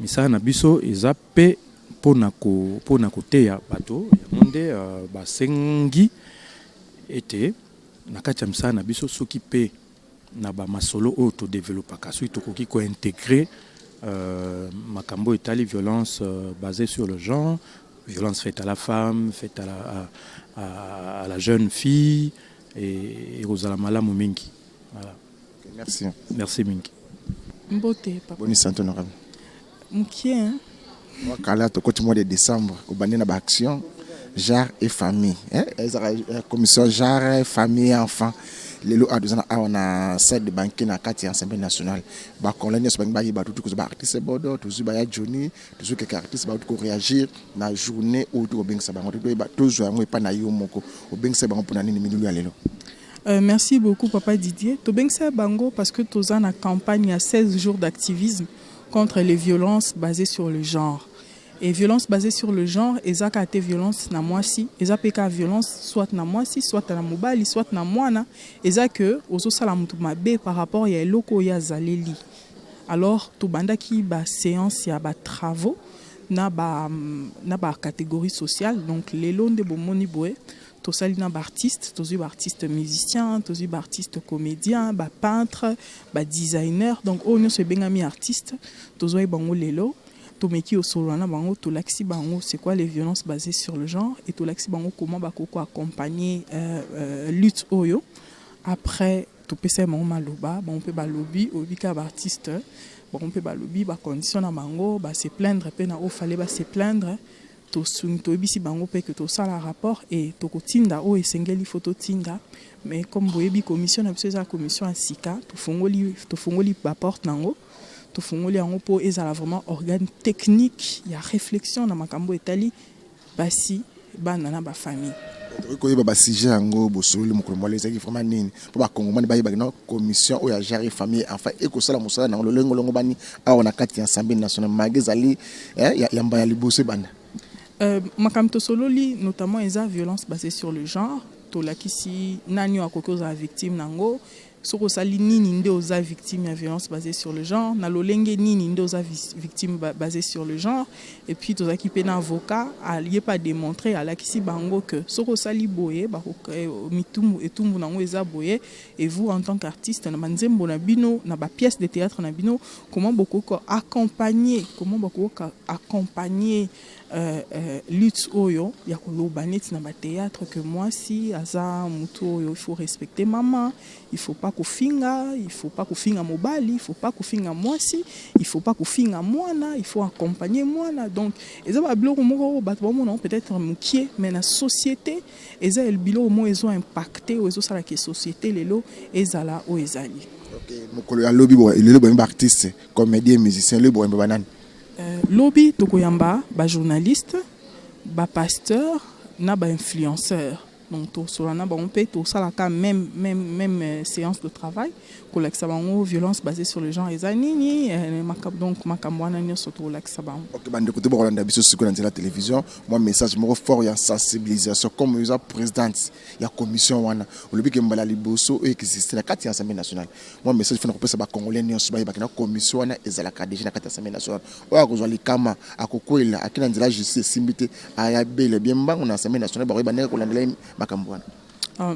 [SPEAKER 12] misala na biso eza pe pona koteya bato yango nde basengi ete na kati ya misala na biso soki pe na ba masolo oyo todevelopaka soki tokoki kointégrer makambo etali violence basée sur le genre, violence faite à la femme, faite à la jeune fille et aux alamala mingi. Voilà.
[SPEAKER 2] Merci.
[SPEAKER 12] Merci mingi.
[SPEAKER 13] Mbote papa.
[SPEAKER 2] Bonne santé honorable.
[SPEAKER 13] Mkie hein.
[SPEAKER 2] Wakala to côté mois de décembre au bande na action genre et famille commission genre famille enfant lelo aduzana awana salle de banque na kati ya Assemblée nationale ba kolonien so bangi ba tout ko ba artiste bodo to ba ya Johnny to que artiste ba ko réagir na journée ou to bengisa bango to ba to zo yango pa na yo moko o bengisa bango pona nini milulu ya lelo.
[SPEAKER 13] Merci beaucoup papa Didier. To bengisa bango parce que toza na campagne à 16 jours d'activisme contre les violences basées sur le genre. Et violence basée sur le genre, ezaka ate violence na mwasi, ezapeka violence soit na mwasi, soit na mobali, soit na mwana, ezaka ozo sala mutu mabe par rapport ya eloko ya zaleli. Alors to bandaki ba séance ya ba travaux na ba catégorie sociale, donc lelo nde bomoni boye to sali na ba artiste, to ba artiste musicien, to ba artiste comédien, ba peintre, ba designer, donc onyo se bengami artiste, to zo bango lelo. Tomeki osolana bango to laxi bango c'est quoi les violences basées sur le genre et to laxi bango comment bakoko accompagner lutte oyo après to pesa bango maloba bon peut ba lobby obika ba artiste bon peut ba lobby ba condition na bango ba se plaindre pe na o fallait ba se plaindre to sung to bisi bango pe que to sala rapport et to kotinda o esengeli photo tinda mais comme boyebi commission na biso za commission asika to fongoli ba porte nango to fongoli yango po ezala vraiment organe technique ya réflexion na makambo etali basi bana na ba famille
[SPEAKER 2] ko yeba ba sujet yango bosolo mokolo mo lezaki vraiment nini po ba kongomani ba yeba na commission o ya gérer famille enfin e ko sala musala na longo bani awa na kati ya Assemblée nationale magezali ya mbaya libose bana
[SPEAKER 13] makamto sololi notamment eza violence basée sur le genre to lakisi nani akokoza victime nango soko sali nini nde oza victime ya violence basée sur le genre na lolenge nini nde oza victime basée sur le genre et puis toza ki pe na avocat allié pas démontrer alakisi bango que soko sali boye ba mitumbu etumbu nango eza boye et vous en tant qu'artiste na manzembo na bino na ba pièce de théâtre na bino comment beaucoup accompagner lutte oyo ya koloba neti na ba théâtre que moi si aza mutu oyo il faut respecter maman, il faut pas kofinga mobali, il faut pas kofinga mwasi, il faut pas kofinga mwana, il faut accompagner mwana. Donc eza ba biloko moko bato bomona peut-être mukie mais na société eza el biloko mo ezo impacter o ezo sala ke société lelo ezala o ezali.
[SPEAKER 2] OK, mokolo ya lobby bo lelo bo artiste, comédien, musicien le bo banane.
[SPEAKER 13] Lobby tokoyamba ba journaliste, ba pasteur na ba influenceur. donc Solana on peut tout ça la même séance de travail kolakisa bango violence basée sur le genre ezanini donc makamwana ni surtout lakisa bango.
[SPEAKER 2] OK bande côté bolanda biso siko na la télévision moi message moko fort ya sensibilisation comme usa présidente ya commission wana olobi ke mbala liboso existe na kati ya Assemblée nationale moi message fana kopesa ba congolais nyonso ba na commission wana ezala ka déjà na kati ya Assemblée nationale oya kozwa likama akokwela akina nzela justice simbite aya bele bien mbango na Assemblée nationale ba ba kolandela makambo wana.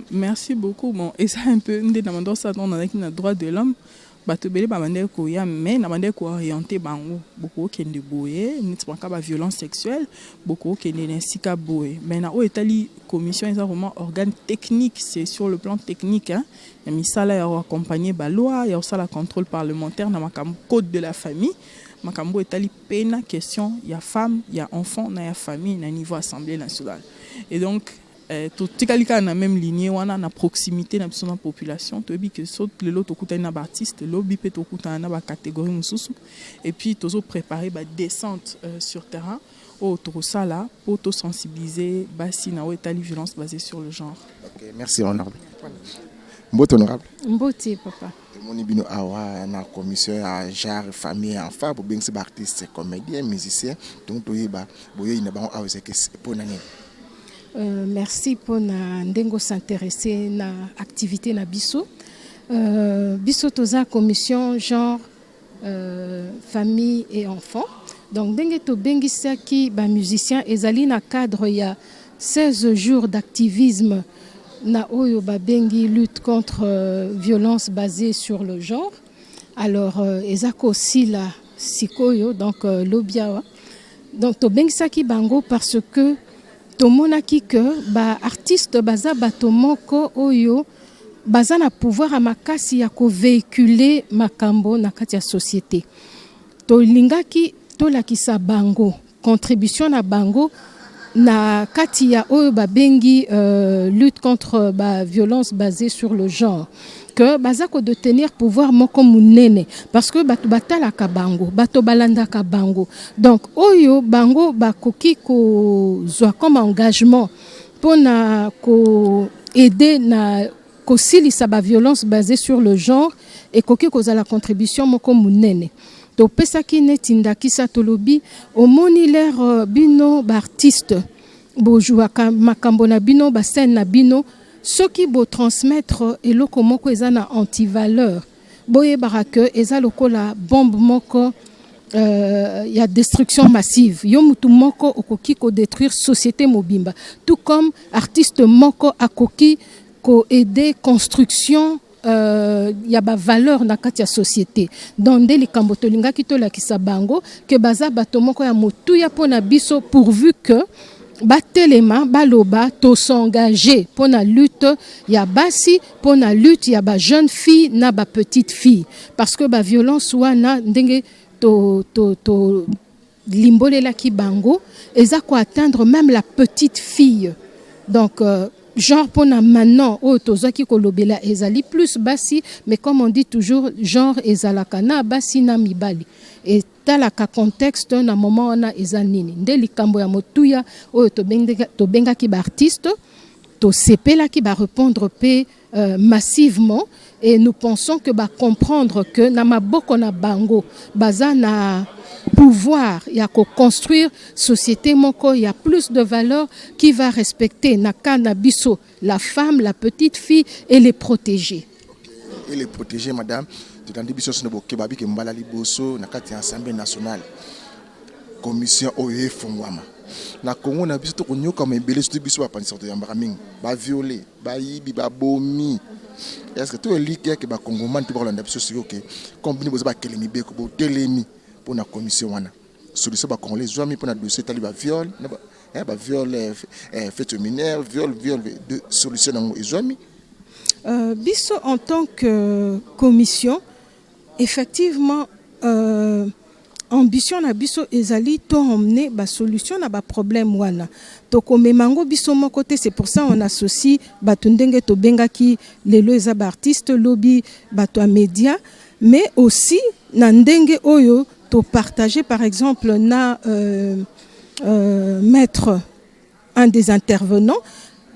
[SPEAKER 13] Merci beaucoup. Bon, et ça un peu, on a un droit de l'homme. Batobele bamande ko ya mais na bande ko orienter bango beaucoup qui ne boye ni tsaka ba violence sexuelle beaucoup qui ne sika boye mais na o etali commission est vraiment organe technique c'est sur le plan technique hein ya misala ya accompagner ba loi ya ça la contrôle parlementaire na makam code de la famille makambo etali pena question ya femme ya enfant na ya famille na niveau assemblée nationale et donc tout tikalika na même lignée wana na proximité na biso na population to bi que saute le lot okuta na artiste lobby pe to okuta na ba catégorie mususu et puis tozo préparer ba descente sur terrain au tosala pour to sensibiliser basi na etali violence basée sur le genre.
[SPEAKER 2] OK, merci honorable. Mbote honorable.
[SPEAKER 14] Mbote papa.
[SPEAKER 2] Moni bino awa na commission à genre famille enfant pour bien ces artistes comédien musicien donc toyeba boye ina ba awese ke ponane.
[SPEAKER 14] Merci pour ndengo s'intéresser na activité na biso. Biso toza commission genre famille et enfants. Donc ndenge to bengisaki ba musiciens ezali na cadre ya 16 jours d'activisme na oyo ba bengi lutte contre violence basée sur le genre. Alors ezako aussi la sikoyo donc lobiawa. Donc to bengisaki bango parce que tomonaki que ba artiste baza batomoko oyo baza na pouvoir à makasi ya ko véhiculer makambo na kati ya société to lingaki to lakisa bango contribution na bango na kati ya oyo ba bengi lutte contre ba violence basée sur le genre que bazako de tenir pouvoir moko munene parce que batu batala ka bango bato balanda ka bango donc oyo bango bakoki ko zwa comme engagement pona ko aider na ko silisa ba violence basée sur le genre et koki ko za la contribution moko munene to pesaki netindaki sa tolobi omoni l'air bino ba artiste bojua ka makambo na bino ba scène na bino ceux qui vont transmettre eloko moko ezana anti-valeur boye barake eza lokola bombe moko ya destruction massive yo mutu moko okoki ko détruire société mobimba tout comme artiste moko akoki ko aider construction ya ba valeur na kati ya société donc nde likambo tolingaki tolakisa bango ke baza bato moko ya motuya pona biso pourvu que batelema baloba to s'engager pour la lutte ya basi pour la lutte ya ba jeune fille na ba petite fille parce que ba violence wana ndenge to limbolela ki bango eza ko atteindre même la petite fille donc genre pour na maintenant o tozaki kolobela ezali plus basi mais comme on dit toujours genre ezalaka na basi na mibali et talaka contexte na moment na ezanini nde likambo ya motuya o to benga ki ba artiste to sepela ki ba répondre pe massivement et nous pensons que ba comprendre que na maboko na bango baza na pouvoir ya ko construire société moko il y a plus de valeurs qui va respecter na cannabis la femme la petite fille et les protéger.
[SPEAKER 2] Et les protéger madame tutandi biso sinobo kebabi ke mbala liboso na kati ya Assemblée nationale commission oye fongwama na Congo na biso to konyoka mebele stu biso ba panisa to yambaka mingi ba violer ba yibi ba bomi est-ce que tu es liké que ba congomani to ba landa biso siko ke combine boza ba kelemi beko bo telemi pour la commission wana solution ba congolais zoami pour na dossier tali ba viol na ba viol fait mineur viol de solution na zoami
[SPEAKER 14] biso en tant que commission effectivement ambition na biso ezali to emmener ba solution na ba problème wana to komemango biso mon côté c'est pour ça on associe bato ndenge to bengaki lelo eza ba artiste lobby bato a média mais aussi na ndenge oyo to partager par exemple na mettre un des intervenants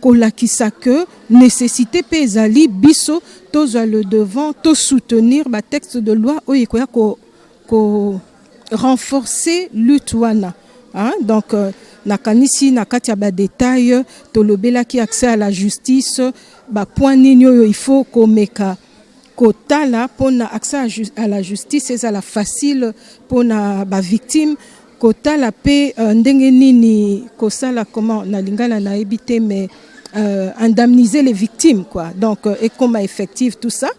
[SPEAKER 14] kolakisa que nécessité pe ezali biso tozwa le devant to soutenir ba texte de loi oyo ekoya ko renforcer lutte wana, hein? Donc nakanisi na kati ya ba détail tolobelaki accès à la justice, ba point nini oyo il faut komeka kotala pona accès à la justice ezala facile pona ba victime kotala pe ndenge nini kosala comment na lingala na ebité mais indemniser les victimes quoi, donc et comme effective tout ça.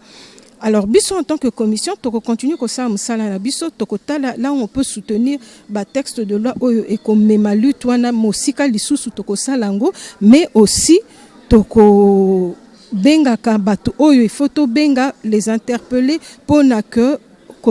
[SPEAKER 14] Alors biso en tant que commission toko continue ko ça musala na biso toko tala là où on peut soutenir ba texte de loi et comme memalu twana mosika lisusu toko salango, mais aussi toko benga ka bato oyo il faut to benga les interpeller pour na que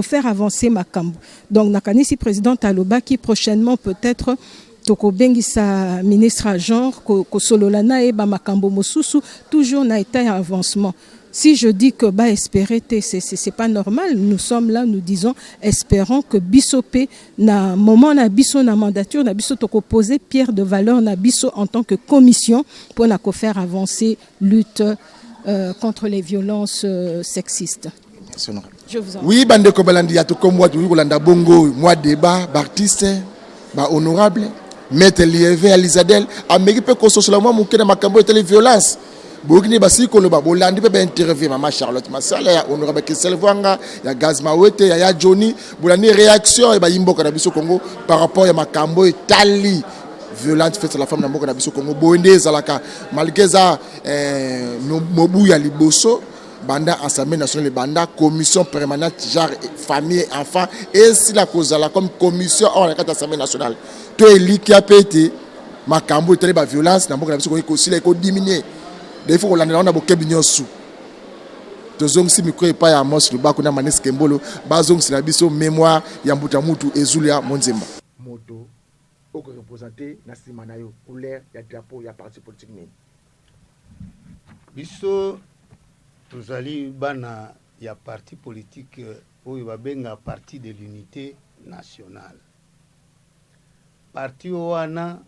[SPEAKER 14] faire avancer makambo. Donc nakanisi président Taloba qui prochainement peut-être toko bengi sa ministre à genre ko sololana e ba makambo mosusu toujours na état avancement. Si je dis que bah espérer c'est pas normal, nous sommes là, nous disons espérons que Bissopé na moment na biso na mandature na biso toko poser pierre de valeur na biso en tant que commission pour na ko faire avancer lutte contre les violences sexistes. Je vous en prie.
[SPEAKER 2] Oui, bande ko balandi ya to comme moi tu kolanda bongo moi débat artiste ba honorable maître Lieve Alizadel ameki pe ko sosola moi mukena makambo et les violences. Bokini basi ko loba bolandi pe ba interview mama Charlotte Masala ya honorable Kisel Vwanga ya Gaz Mawete ya Johnny bolani réaction et ba yimboka na biso Congo par rapport ya makambo et tali violente faite à la femme na mboka na biso Congo bonde zalaka malgré ça mobu ya liboso banda assemblée nationale banda commission permanente genre famille et enfants et si la cause là comme commission hors la assemblée nationale to eliki a pété makambo et ba violence na mboka na biso ko aussi ko diminuer. Il faut qu'on ait un bouquet de sous. Tozong si micro et pas ya mos le bas qu'on a manes kembolo, bazong si la biso mémoire yambuta mutu ezulia monzemba.
[SPEAKER 1] Moto au représenter na simanayo couleur ya drapeau ya parti politique ni.
[SPEAKER 15] Biso tozali bana ya parti politique oyo babenga parti de l'unité nationale. Parti wana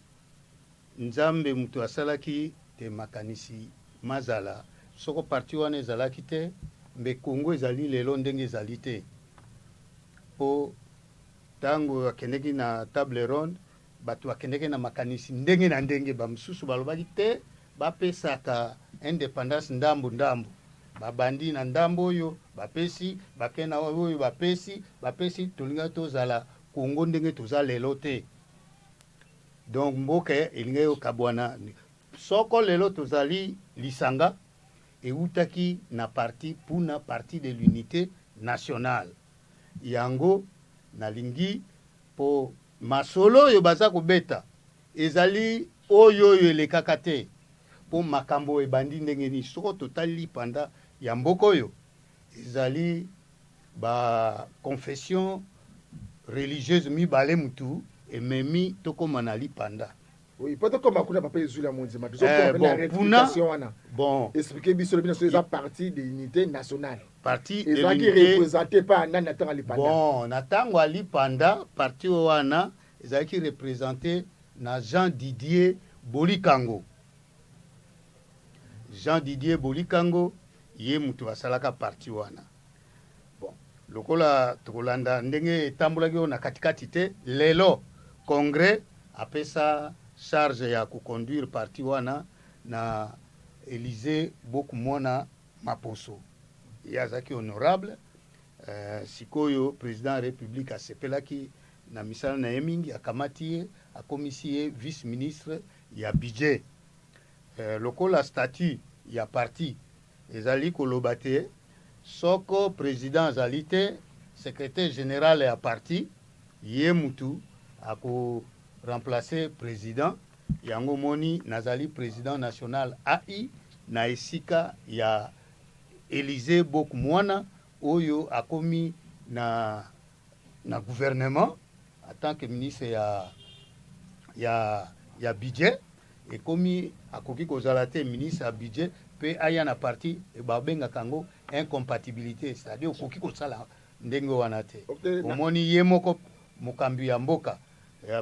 [SPEAKER 15] nzambe mutu asalaki te makanisi mazala soko parti wana ezalaki te mbe Congo ezali lelo ndenge ezali te po tango akendeki na table ronde bato akendeki na makanisi ndenge na ndenge bamususu balobaki te bapesaka indépendance ndambu babandi na ndambo oyo bapesi bakena oyo bapesi tolinga tozala Congo ndenge toza lelo te. Donc mboke elinga yo kabwana soko lelo tozali lisanga eutaki na parti puna parti de l'unité nationale yango nalingi po masolo yo baza kobeta ezali oyo elekaka te po makambo ebandi ndenge ni soko totali panda ya mboko yo ezali ba confession religieuse mibale mutu ememi tokoma na lipanda.
[SPEAKER 1] Oui, peut-être comme akuna papa ezula monzema. Bon, expliquez bien sur le parti de l'unité nationale.
[SPEAKER 15] Parti
[SPEAKER 1] de l'unité représenté par Nathan Alipanda.
[SPEAKER 15] Bon, Nathan Alipanda, parti wana, ezaki représenté na Jean-Didier Bolikango. Jean-Didier Bolikango, ye mutu asalaka parti wana. Bon, lokola tokolanda ndenge etambulaki na katikati te lelo congrès apesa charge ya conduire parti wana na Élysée beaucoup mona maposo yazaki honorable sikoyo président république asepelaki na misala na yemingi akamati akomisi vice ministre ya budget lokola statut ya parti ezali kolobate soko président azalite secrétaire général ya parti ye mutu ako remplacer président yango moni nazali président national AI na esika ya Élysée boku mwana oyo akomi na gouvernement en tant que ministre ya budget et komi akoki kozala te ministre ya budget pe aya na parti e babenga kango incompatibilité c'est-à-dire okoki kosala ndenge wana te omoni ye moko mokambi ya mboka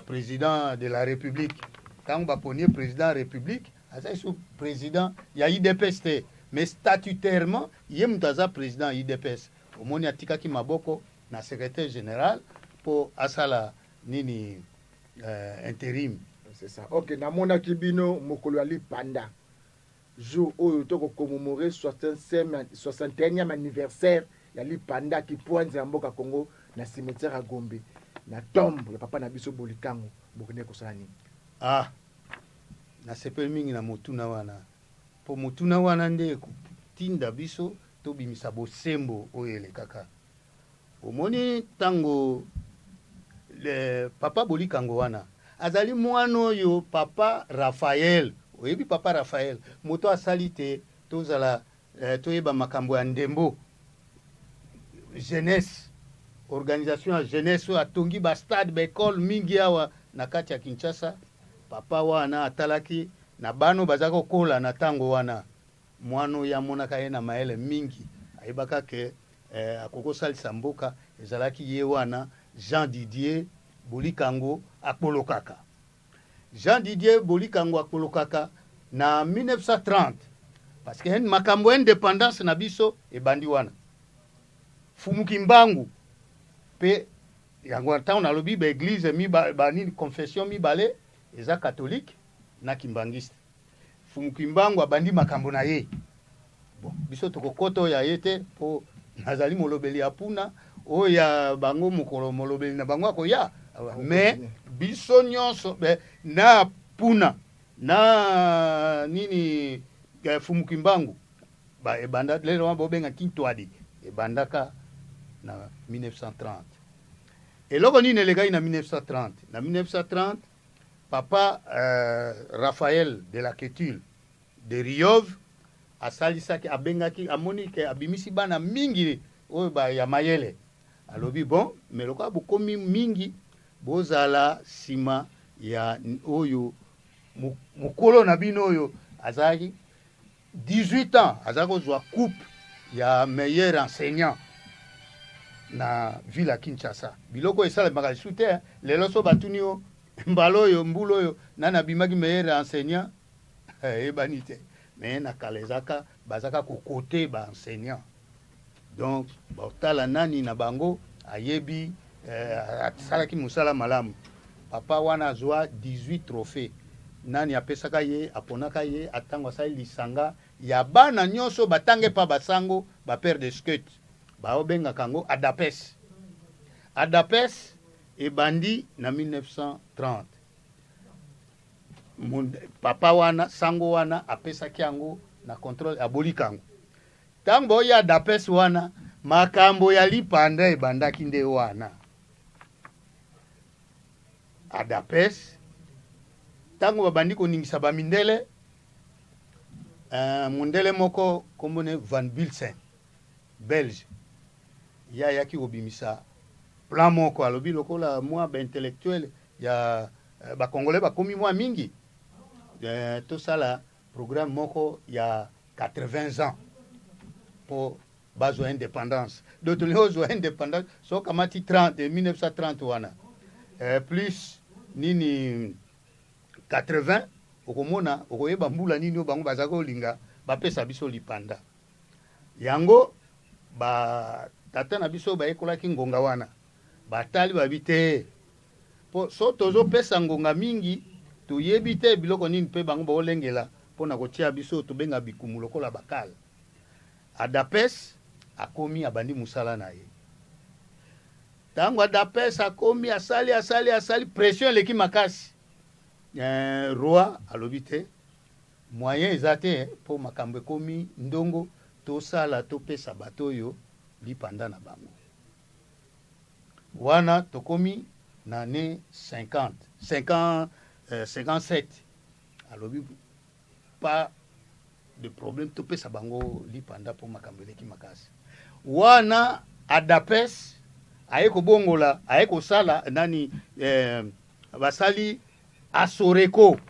[SPEAKER 15] président de la République. Quand on va prendre président de la République, azali sous président ya IDPS te mais statutairement ye mutu aza président ya IDPS omoni atikaki maboko na secrétaire général pour asala nini intérim.
[SPEAKER 2] C'est ça. Ok, namonaki bino mokolo ya lipanda jour oyo tokocommémorer 61e anniversaire ya lipanda ki pointe ya mboka Congo na cimetière ya Gombe na tombe ya papa na biso Bolikango bokene kosala nini?
[SPEAKER 15] Ah, nasepeli mingi na motuna wana po motuna wana nde tinda biso tobimisa bosembo oyo elekaka omoni tango le papa Bolikango wana azali mwana oyo papa Raphaël oyebi papa Raphaël moto asali te tozala toyeba makambo ya ndembo jeunesse organisation ya jeunesse oyo atongi ba stade ba école mingi awa na kati ya Kinshasa papa wana atalaki na bano baza kokola na tango wana mwana oyo amonaka ye na mayele mingi ayebaka ke akokosalisa mboka ezalaki ye wana Jean Didier Bolikango akbolokaka. Jean Didier Bolikango akbolokaka na 1930 parce que makambo indépendance na biso ebandi wana fumuki mbangu pe yango ntango nalobi ba église ba nini confession mibale eza catholique na kimbangiste fumuki mbangu abandi makambo na ye bon biso tokokoto ya yete po nazali molobeli apuna oya bango mokolo molobeli na bango akoya mais biso nyonso na puna na nini fumuki mbangu ba ebanda lelo wa bobenga kintwadi ebandaka na 1930 eloko nini elekai na 1930 na 1930 papa Raphaël de la Quétule de Riov asalisaki abengaki amoni ke abimisi bana mingi oyo ba ya mayele alobi bon mais loka bokomi mingi bozala sima ya oyo mukolo na bino oyo azaki 18 ans azako zwa coupe ya meilleur enseignant na ville ya Kinshasa biloko esala makalisu te lelo so batuni yo mbalo yo mbulo yo nana bimaki meilleur enseignant ebani te mais na kalezaka bazaka kokote ba enseignant donc botala nani na bango ayebi asalaki musala malamu papa wana azwa 18 trophées nani apesaka ye aponaka ye atango asali lisanga ya bana nyonso batange pa basango ba père de skate baobenga kango ADAPES ADAPES ebandi na 1930 papa wana sango wana apesaki yango na contrôle ya Bolikango tango ya ADAPES wana makambo ya lipanda ebandaki nde wana ADAPES tango babandi koningisa bamindele mundele moko kombone Van Bilsen belge yaki obimisa plan moko alobi lokola mwa ba intellectuel ya ba congolais bakomi mwa mingi to sala programme moko ya 80 ans pour bazo indépendance d'autres les indépendance so kamati 1930 wana plus nini 80 okomona okoyeba mbula nini bango bazako linga bapesa biso lipanda yango ba tata na biso ba ekolaki ngonga wana batali babite po so tozo pesa ngonga mingi toyebi te biloko nini pe bango bolengela pona kotia biso to benga bikumu lokola bakala ADAPES akomi abandi musala na ye tango ADAPES akomi asali pression leki makasi roi alobite moyen ezate po makambo komi ndongo to sala to pesa bato yo lipanda na bango wana tokomi na ne 57 alobi pas de problème to pesa bango lipanda po makambo leki makasi wana ADAPES ayeko bongola ayeko sala nani basali asoreko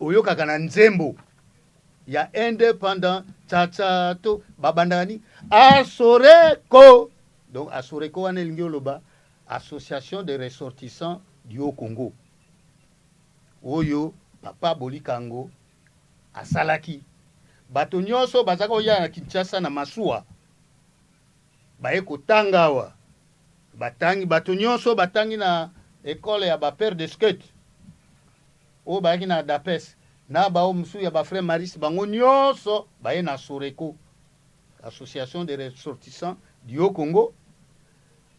[SPEAKER 15] oyokaka na nzembo ya indépendant tatato babandani asoreko donc asoreko wana elingi oloba association de ressortissants du Haut Congo oyo papa Bolikango asalaki. Bato nyonso bazaka oya na Kinshasa na masuwa baye kotanga awa batangi bato nyonso batangi na ekole ya père de skate o bayaki na dapes na bao musu ya frère Maris bango nyonso baye na Soreko, association des ressortissants du Haut-Congo.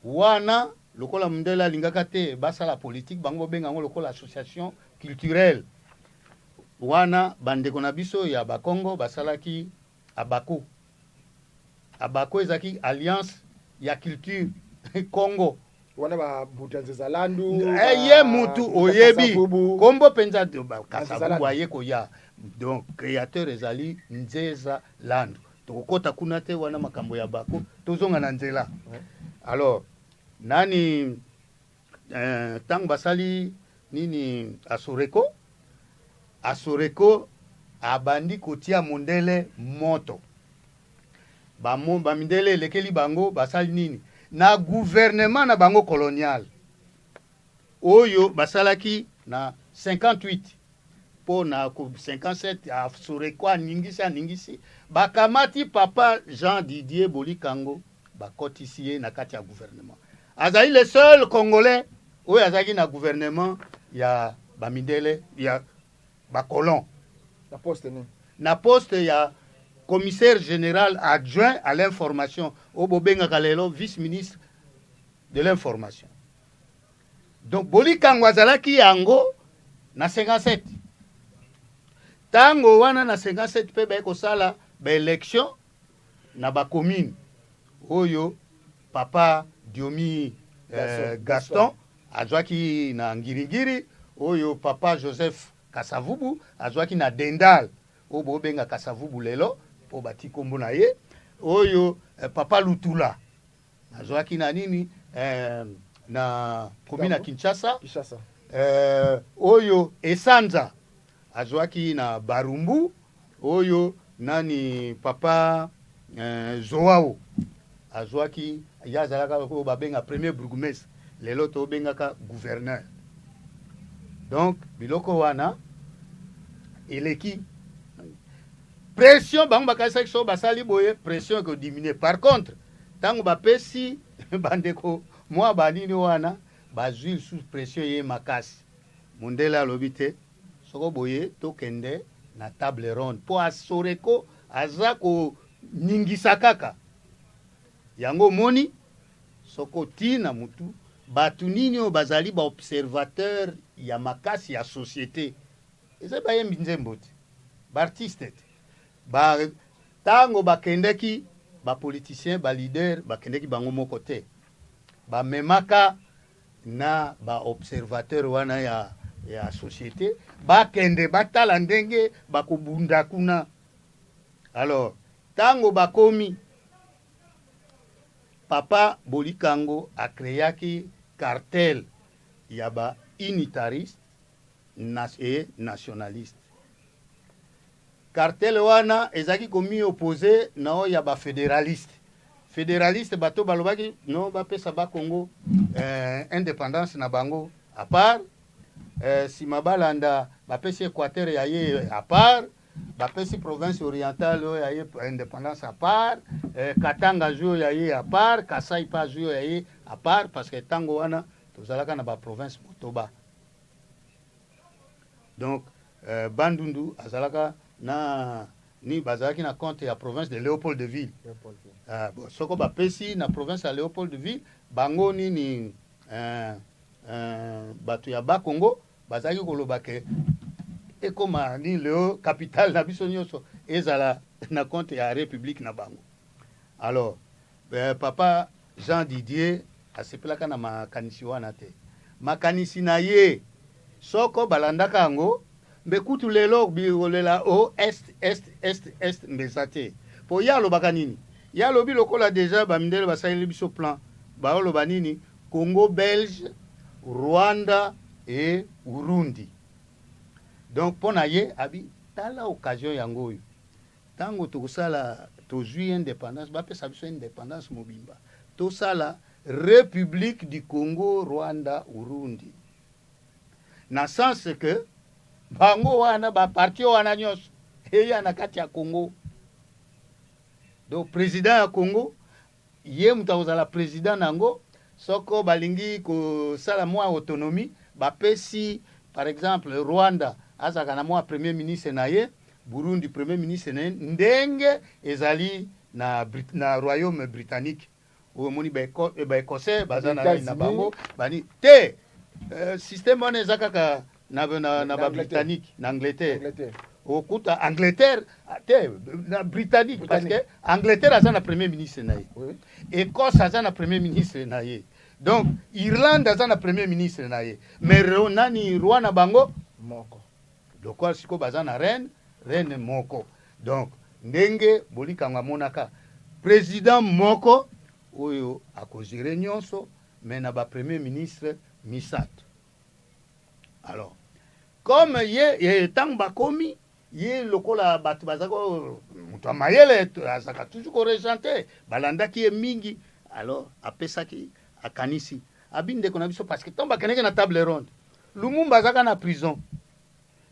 [SPEAKER 15] Wana lokola mundela lingaka te basala politique bango benga ngo lokola association culturelle. Wana bandeko na biso ya Bakongo basalaki Abako. Abako ezaki alliance ya culture Congo.
[SPEAKER 1] Wana ba butanza landu.
[SPEAKER 15] Ye mutu oyebi kombo penza de Kasavubu ayeko ya. Donc créateur ezali Nzeza Landu. Tokota kuna te wana makambo ya Bako tozonga na nzela. Alors nani tang basali nini Asoreko abandi kotia mondele moto. Bamindele lekeli bango basali nini na gouvernement na bango colonial oyo basalaki na 58 po na 57 Asoreko ningisi bakamati papa Jean Didier Bolikango bakotisi na kati ya gouvernement. Azali le seul congolais oyo azaki na gouvernement ya bamindele ya bacolon na poste ya commissaire général adjoint à l'information au Bobenga Kalelo, vice-ministre de l'information. Donc Bolikango azalaki yango na 57. Tango wana na 57 pe ba kosala ba élection na ba commune. Oyo papa Diomi Gaston azwaki na Ngirigiri, oyo papa Joseph Kasavubu azwaki na Dendal o Bobenga Kasavubu lelo po bati kombo na ye, oyo papa Lutula azwaki na nini na commune ya Kinshasa. Oyo Esanza azwaki na Barumbu, oyo nani papa Zoao azwaki yazalaka ko babenga premier bourgmestre lelo to bengaka gouverneur. Donc biloko wana eleki pression bango bakasa so basali boye pression ko diminuer. Par contre tango bapesi bandeko mwa banini wana bazui sous pression ye makasi mondela lobite soko boye to kende na table ronde po Asoreko azako ningisa kaka yango moni soko tina mutu batu nini o bazali ba observateur ya makasi ya société eza baye mbinzemboti ba artiste ba tango bakendeki ba politicien ba leader bakendeki bango moko te ba memaka na ba observateur wana ya société bakende batala ndenge bakobunda kuna. Alors tango bakomi papa Bolikango a créé cartel yaba unitariste et nationaliste. Cartel wana ezaki komi opposé na o yaba fédéraliste. Fédéraliste bato balobaki no ba pesa ba Congo indépendance na bango à part si mabalanda ba pesa Équateur ya ye à part ba pesa province orientale ya ye indépendance à part Katanga jo ya ye à part Kasai pa jo ya ye à part parce que tango wana tozalaka na ba province motoba. Donc Bandundu azalaka na ni bazalaki na compte ya province de Léopoldville. Bon soko ba pesi na province ya Léopoldville bango ni batu ya ba Congo bazalaki koloba ke ekoma ni leo capitale na biso nyonso ezala na compte ya république na bango. Alors papa Jean Didier asepelaka na makanisi wana te. Makanisi na ye soko balandaka yango mbekutu lelo birolela o est mbezate. Po yalo baka nini? Yalo bi lokola déjà bamindele basali biso plan. Baolo banini Congo belge, Rwanda et Burundi. Donc pona ye abi tala occasion yango yo. Tango tokosala tozui indépendance ba pesa biso indépendance mobimba. Tosala République du Congo, Rwanda, Burundi. Na sens que bango wana baparti wana nyonso eya na kati ya Congo. Donc président ya Congo ye mutu akozala président nango soko balingi kosala mwa autonomie bapesi par exemple Rwanda azaka na mwa premier ministre na ye, Burundi premier ministre na ye, ndenge ezali na royaume britannique omoni ba écossais bazana na bango bani te système wana eza kaka na ba britannique na Angleterre okuta Angleterre te na britannique parce que Angleterre aza na premier ministre na ye, Écosse aza na premier ministre na ye, donc Irlande aza na premier ministre na ye, mais nani Rwanda bango moko lokwa siko baza na reine moko. Donc ndenge bolikanga monaka président moko oyo akozire nyonso mais na ba premier ministre misato. Alors comme ye tang bakomi ye lokola batu bazako mutu amayele azaka toujours ko rechanter balandaki ye mingi, alors apesaki akanisi abinde kona biso parce que tomba keneke na table ronde Lumumba azaka na prison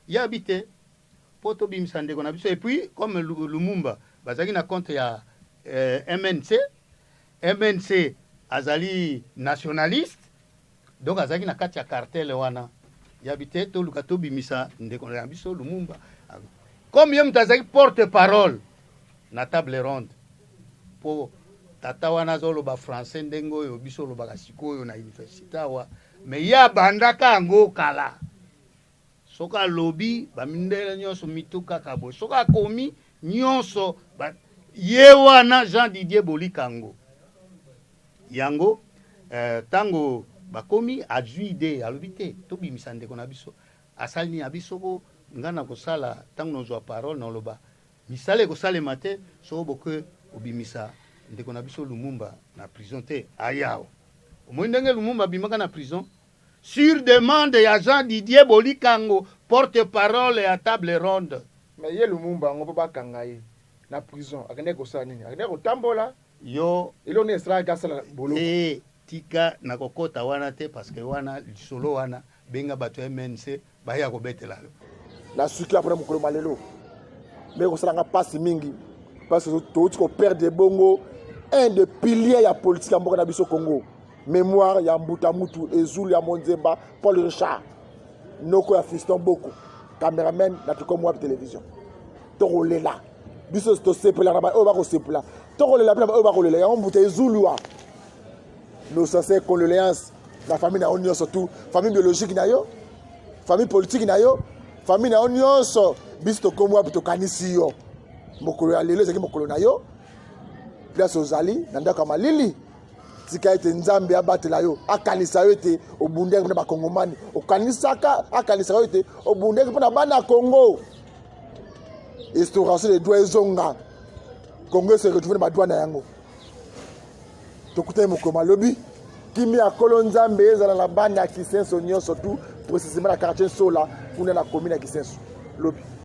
[SPEAKER 15] ya habité poto bimisa ndeko na biso, et puis comme Lumumba bazaki na compte ya MNC azali nationaliste, donc azaki na kati ya cartel wana ya habité to luka to bimisa ndeko na biso Lumumba comme ye mutu azaki porte parole na table ronde po tata wana zoloba français ndenge oyo biso lobaka sikoyo na université awa, mais ya bandaka yango kala soka lobi bamindele nyonso mituka kabo soka komi nyonso ye wana Jean Didier Bolikango yango tango bakomi ajuide alobite to bimisa ndeko na biso asali na biso ko ngana kosala tango nozwa parole na loba misale kosale mate so boke obimisa ndeko na biso Lumumba na prison te ayao omondenge Lumumba bimaka na prison sur demande ya Jean Didier Bolikango, porte-parole à table ronde.
[SPEAKER 2] Mais ye Lumumba ngo bakanga ye na prison akende ko sala nini akende ko tambola
[SPEAKER 15] yo
[SPEAKER 2] ilo ne sera gasala bolo
[SPEAKER 15] tika na kokota wana te parce que wana solo wana benga bato MNC baya ko betela
[SPEAKER 1] na suki après mokolo malelo mais ko sala nga passe mingi parce que tout ko perdre bongo un des piliers ya politique ya mboka na biso Congo. Mémoire ya Mbuta Mutu, Ezulu ya Monzemba, Paul Richard, Noko ya Fiston Boko, cameraman na tuko mwa télévision. Toko lela. Biso sto sepela na ba o ba ko sepela. Toko lela na ba o ba ko lela ya Mbuta Ezulu wa. Nos sincères condoléances la famille na onyo surtout, famille biologique na yo, famille politique na yo, famille na onyo so biso ko mwa to kanisi yo. Mokolo ya lelo zaki mokolo na yo. Place ozali na ndaka malili. Tika ete nzambe abatela yo akanisa yo ete obundeki mpona bakongomani okanisaka akanisa yo ete obundeki mpona bana Congo. Restauration des droits ezonga Congo se retrouve na badwa na yango tokutani mokoma lobi kimi ya kolo nzambe ezala na bana ya Kisenso nyonso tu précisément na quartier Sola kuna na commune ya Kisenso lobi